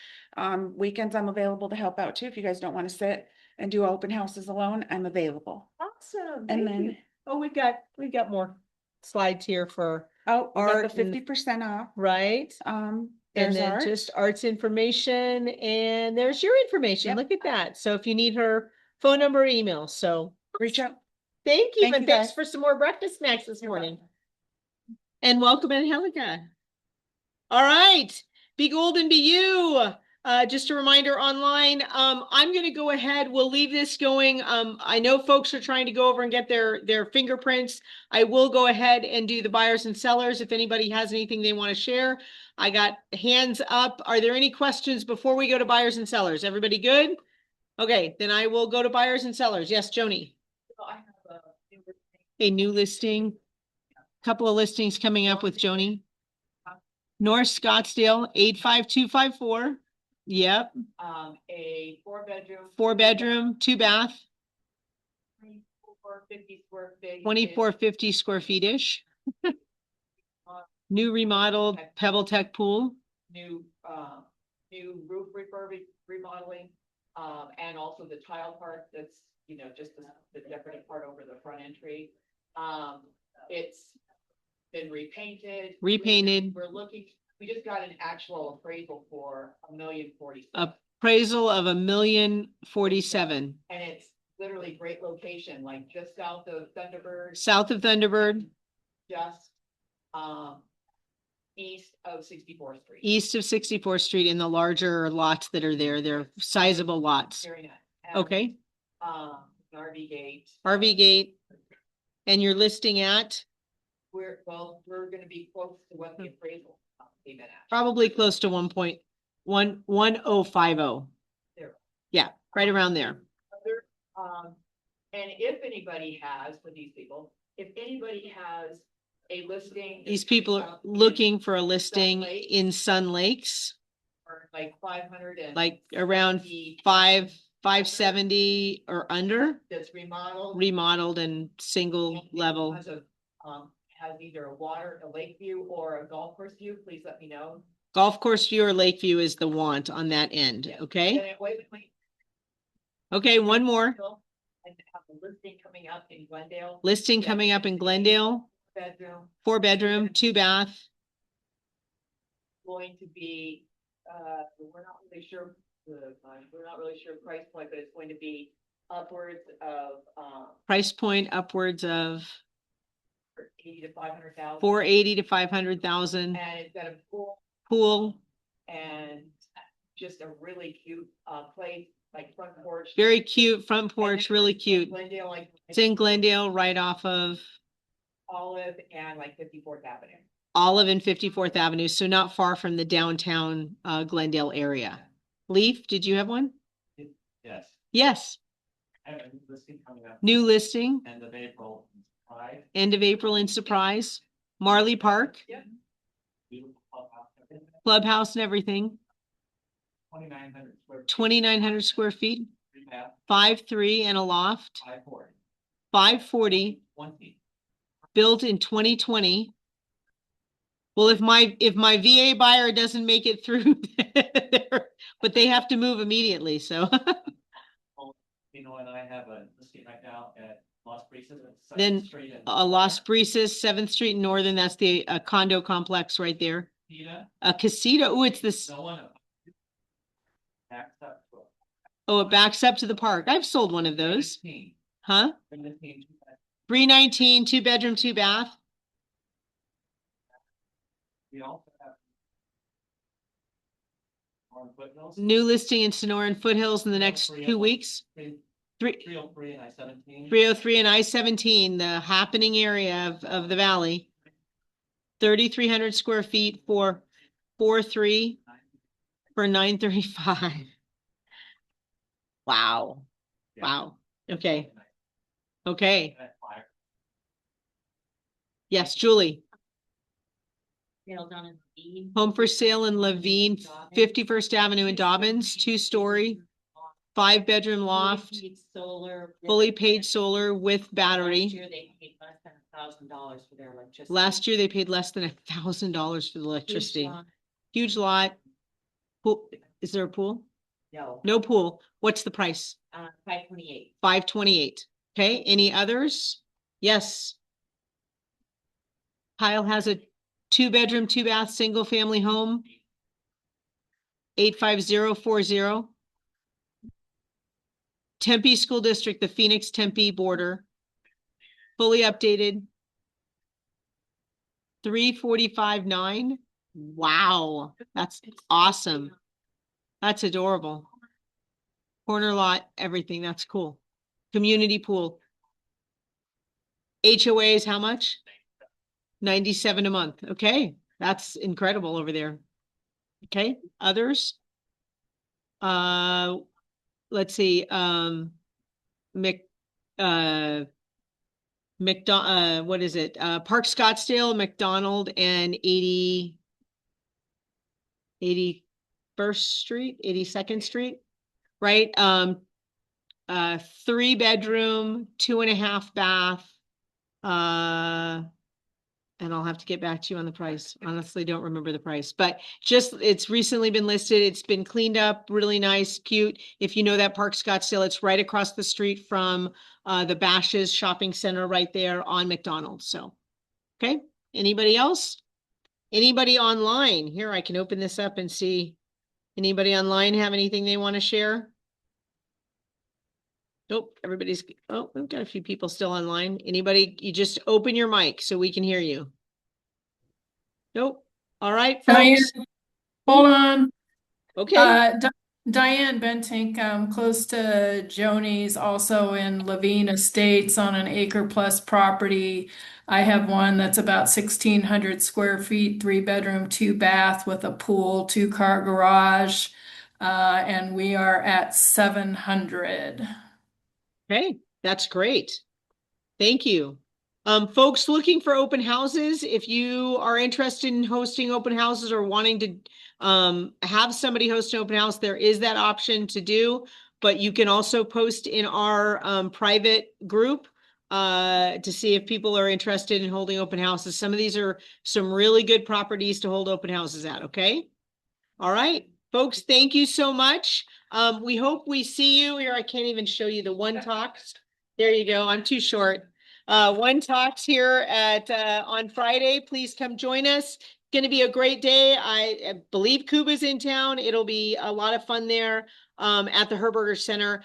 S10: Weekends, I'm available to help out too. If you guys don't want to sit and do open houses alone, I'm available.
S1: Awesome.
S10: And
S1: thank you.
S10: then,
S1: Oh, we've got more slides here for
S10: oh, we got
S1: art
S10: the
S1: and-
S10: 50% off.
S1: right.
S10: And
S1: And
S10: there's
S1: then
S10: art.
S1: just arts information, and there's your information.
S10: Yep.
S1: Look at that. So if you need her phone number, or email, so
S10: Reach out.
S1: thank you.
S10: Thank
S1: And
S10: you,
S1: thanks
S10: guys.
S1: for some more breakfast snacks this morning. And welcome, Angelica. All right, be golden, be you. Just a reminder online, I'm gonna go ahead, we'll leave this going. I know folks are trying to go over and get their fingerprints. I will go ahead and do the buyers and sellers if anybody has anything they want to share. I got hands up. Are there any questions before we go to buyers and sellers? Everybody good? Okay, then I will go to buyers and sellers. Yes, Joni. A new listing. Couple of listings coming up with Joni. North Scottsdale, 85254. Yep,
S6: A 4-bedroom.
S1: 4-bedroom, 2-bath,
S6: 2450 square feet.
S1: 2450 square feet-ish. New remodeled Pebble Tech pool.
S6: New roof remodeling, and also the tile part that's, you know, just the decorative part over the front entry. It's been repainted.
S1: Repainted.
S6: We're looking, we just got an actual appraisal for $1,047,000.
S1: Appraisal of $1,047,000.
S6: And it's literally great location, like just south of Thunderbird,
S1: South of Thunderbird,
S6: just, east of 64th Street.
S1: east of 64th Street, in the larger lots that are there. They're sizable lots.
S6: Very nice. And,
S1: Okay,
S6: RV gate.
S1: RV gate. And you're listing at
S6: We're gonna be close to what the appraisal came in at.
S1: probably close to 1.1050.
S6: There.
S1: Yeah, right around there.
S6: Other, and if anybody has, for these people, if anybody has a listing.
S1: These people are looking for a listing in Sun Lakes,
S6: Or like 500 and.
S1: like around 570 or under,
S6: That's
S1: remodeled and single level.
S6: Has either a lake view or a golf course view, please let me know.
S1: Golf course view or lake view is the want on that end,
S6: Yeah.
S1: okay?
S6: Then wait.
S1: Okay, one more.
S6: And have a listing coming up in Glendale.
S1: Listing coming up in Glendale,
S6: Bedroom,
S1: 4-bedroom, 2-bath.
S6: going to be, we're not really sure, price point, but it's going to be upwards of,
S1: Price point upwards of
S6: 80 to 500,000.
S1: 480 to 500,000.
S6: And it's got a
S1: Pool,
S6: and just a really cute, place, like front porch.
S1: very cute, front porch, really cute.
S6: Glendale, like.
S1: It's in Glendale, right off of
S6: Olive and like 54th Avenue.
S1: Olive and 54th Avenue, so not far from the downtown Glendale area. Leaf, did you have one?
S7: Yes,
S1: Yes,
S7: I have a new listing coming up.
S1: new listing,
S7: End of April, right?
S1: end of April in Surprise. Marley Park,
S7: Beautiful clubhouse.
S1: clubhouse and everything.
S7: 2,900 square.
S1: 2,900 square feet,
S7: 3 bath,
S1: 5.3 and a loft,
S7: 540.
S1: 540,
S7: 20.
S1: built in 2020. Well, if my VA buyer doesn't make it through, but they have to move immediately, so.
S7: You know, and I have a listing right now at Las Brisas.
S1: Then Las Brisas, 7th Street and Northern, that's the condo complex right there. A casita, oh, it's this,
S7: No one. Backs up to
S1: oh, it backs up to the park. I've sold one of those.
S7: 319.
S1: Huh?
S7: 319.
S1: 319, 2-bedroom, 2-bath.
S7: We also have. On Foothills.
S1: New listing in Sonora and Foothills in the next 2 weeks.
S7: 303 and I-17.
S1: 303 and I-17, the happening area of the valley. 3,300 square feet for 4.3 for 935. Wow.
S7: Yeah.
S1: Wow. Okay. Okay.
S7: That fire.
S1: Yes, Julie.
S6: Down in Levine.
S1: Home for sale in Levine, 51st Avenue in Dobbins, 2-story, 5-bedroom loft,
S6: Solar.
S1: fully paid solar with
S6: Last
S1: battery.
S6: year they paid less than $1,000 for their electricity.
S1: Last year, they paid less than $1,000 for the electricity.
S6: Huge lot.
S1: Huge lot. Pool, is there a pool?
S6: No,
S1: No pool. What's the price?
S6: 528.
S1: 528. Okay, any others? Yes. Kyle has a 2-bedroom, 2-bath, single family home. 85040. Tempe School District, the Phoenix Tempe border. Fully updated. 345.9. Wow, that's awesome. That's adorable. Corner lot, everything. That's cool. Community pool. HOA is how much? 97 a month. Okay, that's incredible over there. Okay, others? Let's see, what is it? Park Scottsdale, McDonald, and 81st Street, 82nd Street, right? 3-bedroom, 2.5 bath. And I'll have to get back to you on the price. Honestly, don't remember the price, but just, it's recently been listed. It's been cleaned up, really nice, cute. If you know that Park Scottsdale, it's right across the street from the Bashes Shopping Center right there on McDonald. So, okay. Anybody else? Anybody online? Here, I can open this up and see. Anybody online have anything they want to share? Nope, everybody's, oh, we've got a few people still online. Anybody, you just open your mic so we can hear you. Nope. All right, folks.
S11: Hold on.
S1: Okay.
S11: Diane Bentink, close to Joni's, also in Levine Estates on an acre-plus property. I have one that's about 1,600 square feet, 3-bedroom, 2-bath with a pool, 2-car garage, and we are at 700.
S1: Okay, that's great. Thank you. Folks looking for open houses, if you are interested in hosting open houses or wanting to have somebody host an open house, there is that option to do, but you can also post in our private group to see if people are interested in holding open houses. Some of these are some really good properties to hold open houses at, okay? All right, folks, thank you so much. We hope we see you here. I can't even show you the One Talks. There you go. I'm too short. One Talks here at on Friday. Please come join us. It's going to be a great day. I believe Cuba's in town. It'll be a lot of fun there at the Herberger Center.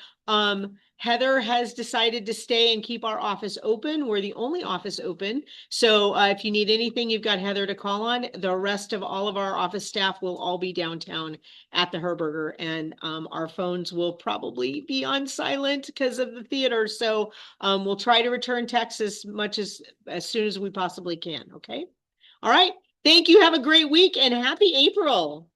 S1: Heather has decided to stay and keep our office open. We're the only office open. So if you need anything, you've got Heather to call on. The rest of all of our office staff will all be downtown at the Herberger, and our phones will probably be on silent because of the theater. So we'll try to return texts as soon as we possibly can. Okay. All right. Thank you. Have a great week and happy April.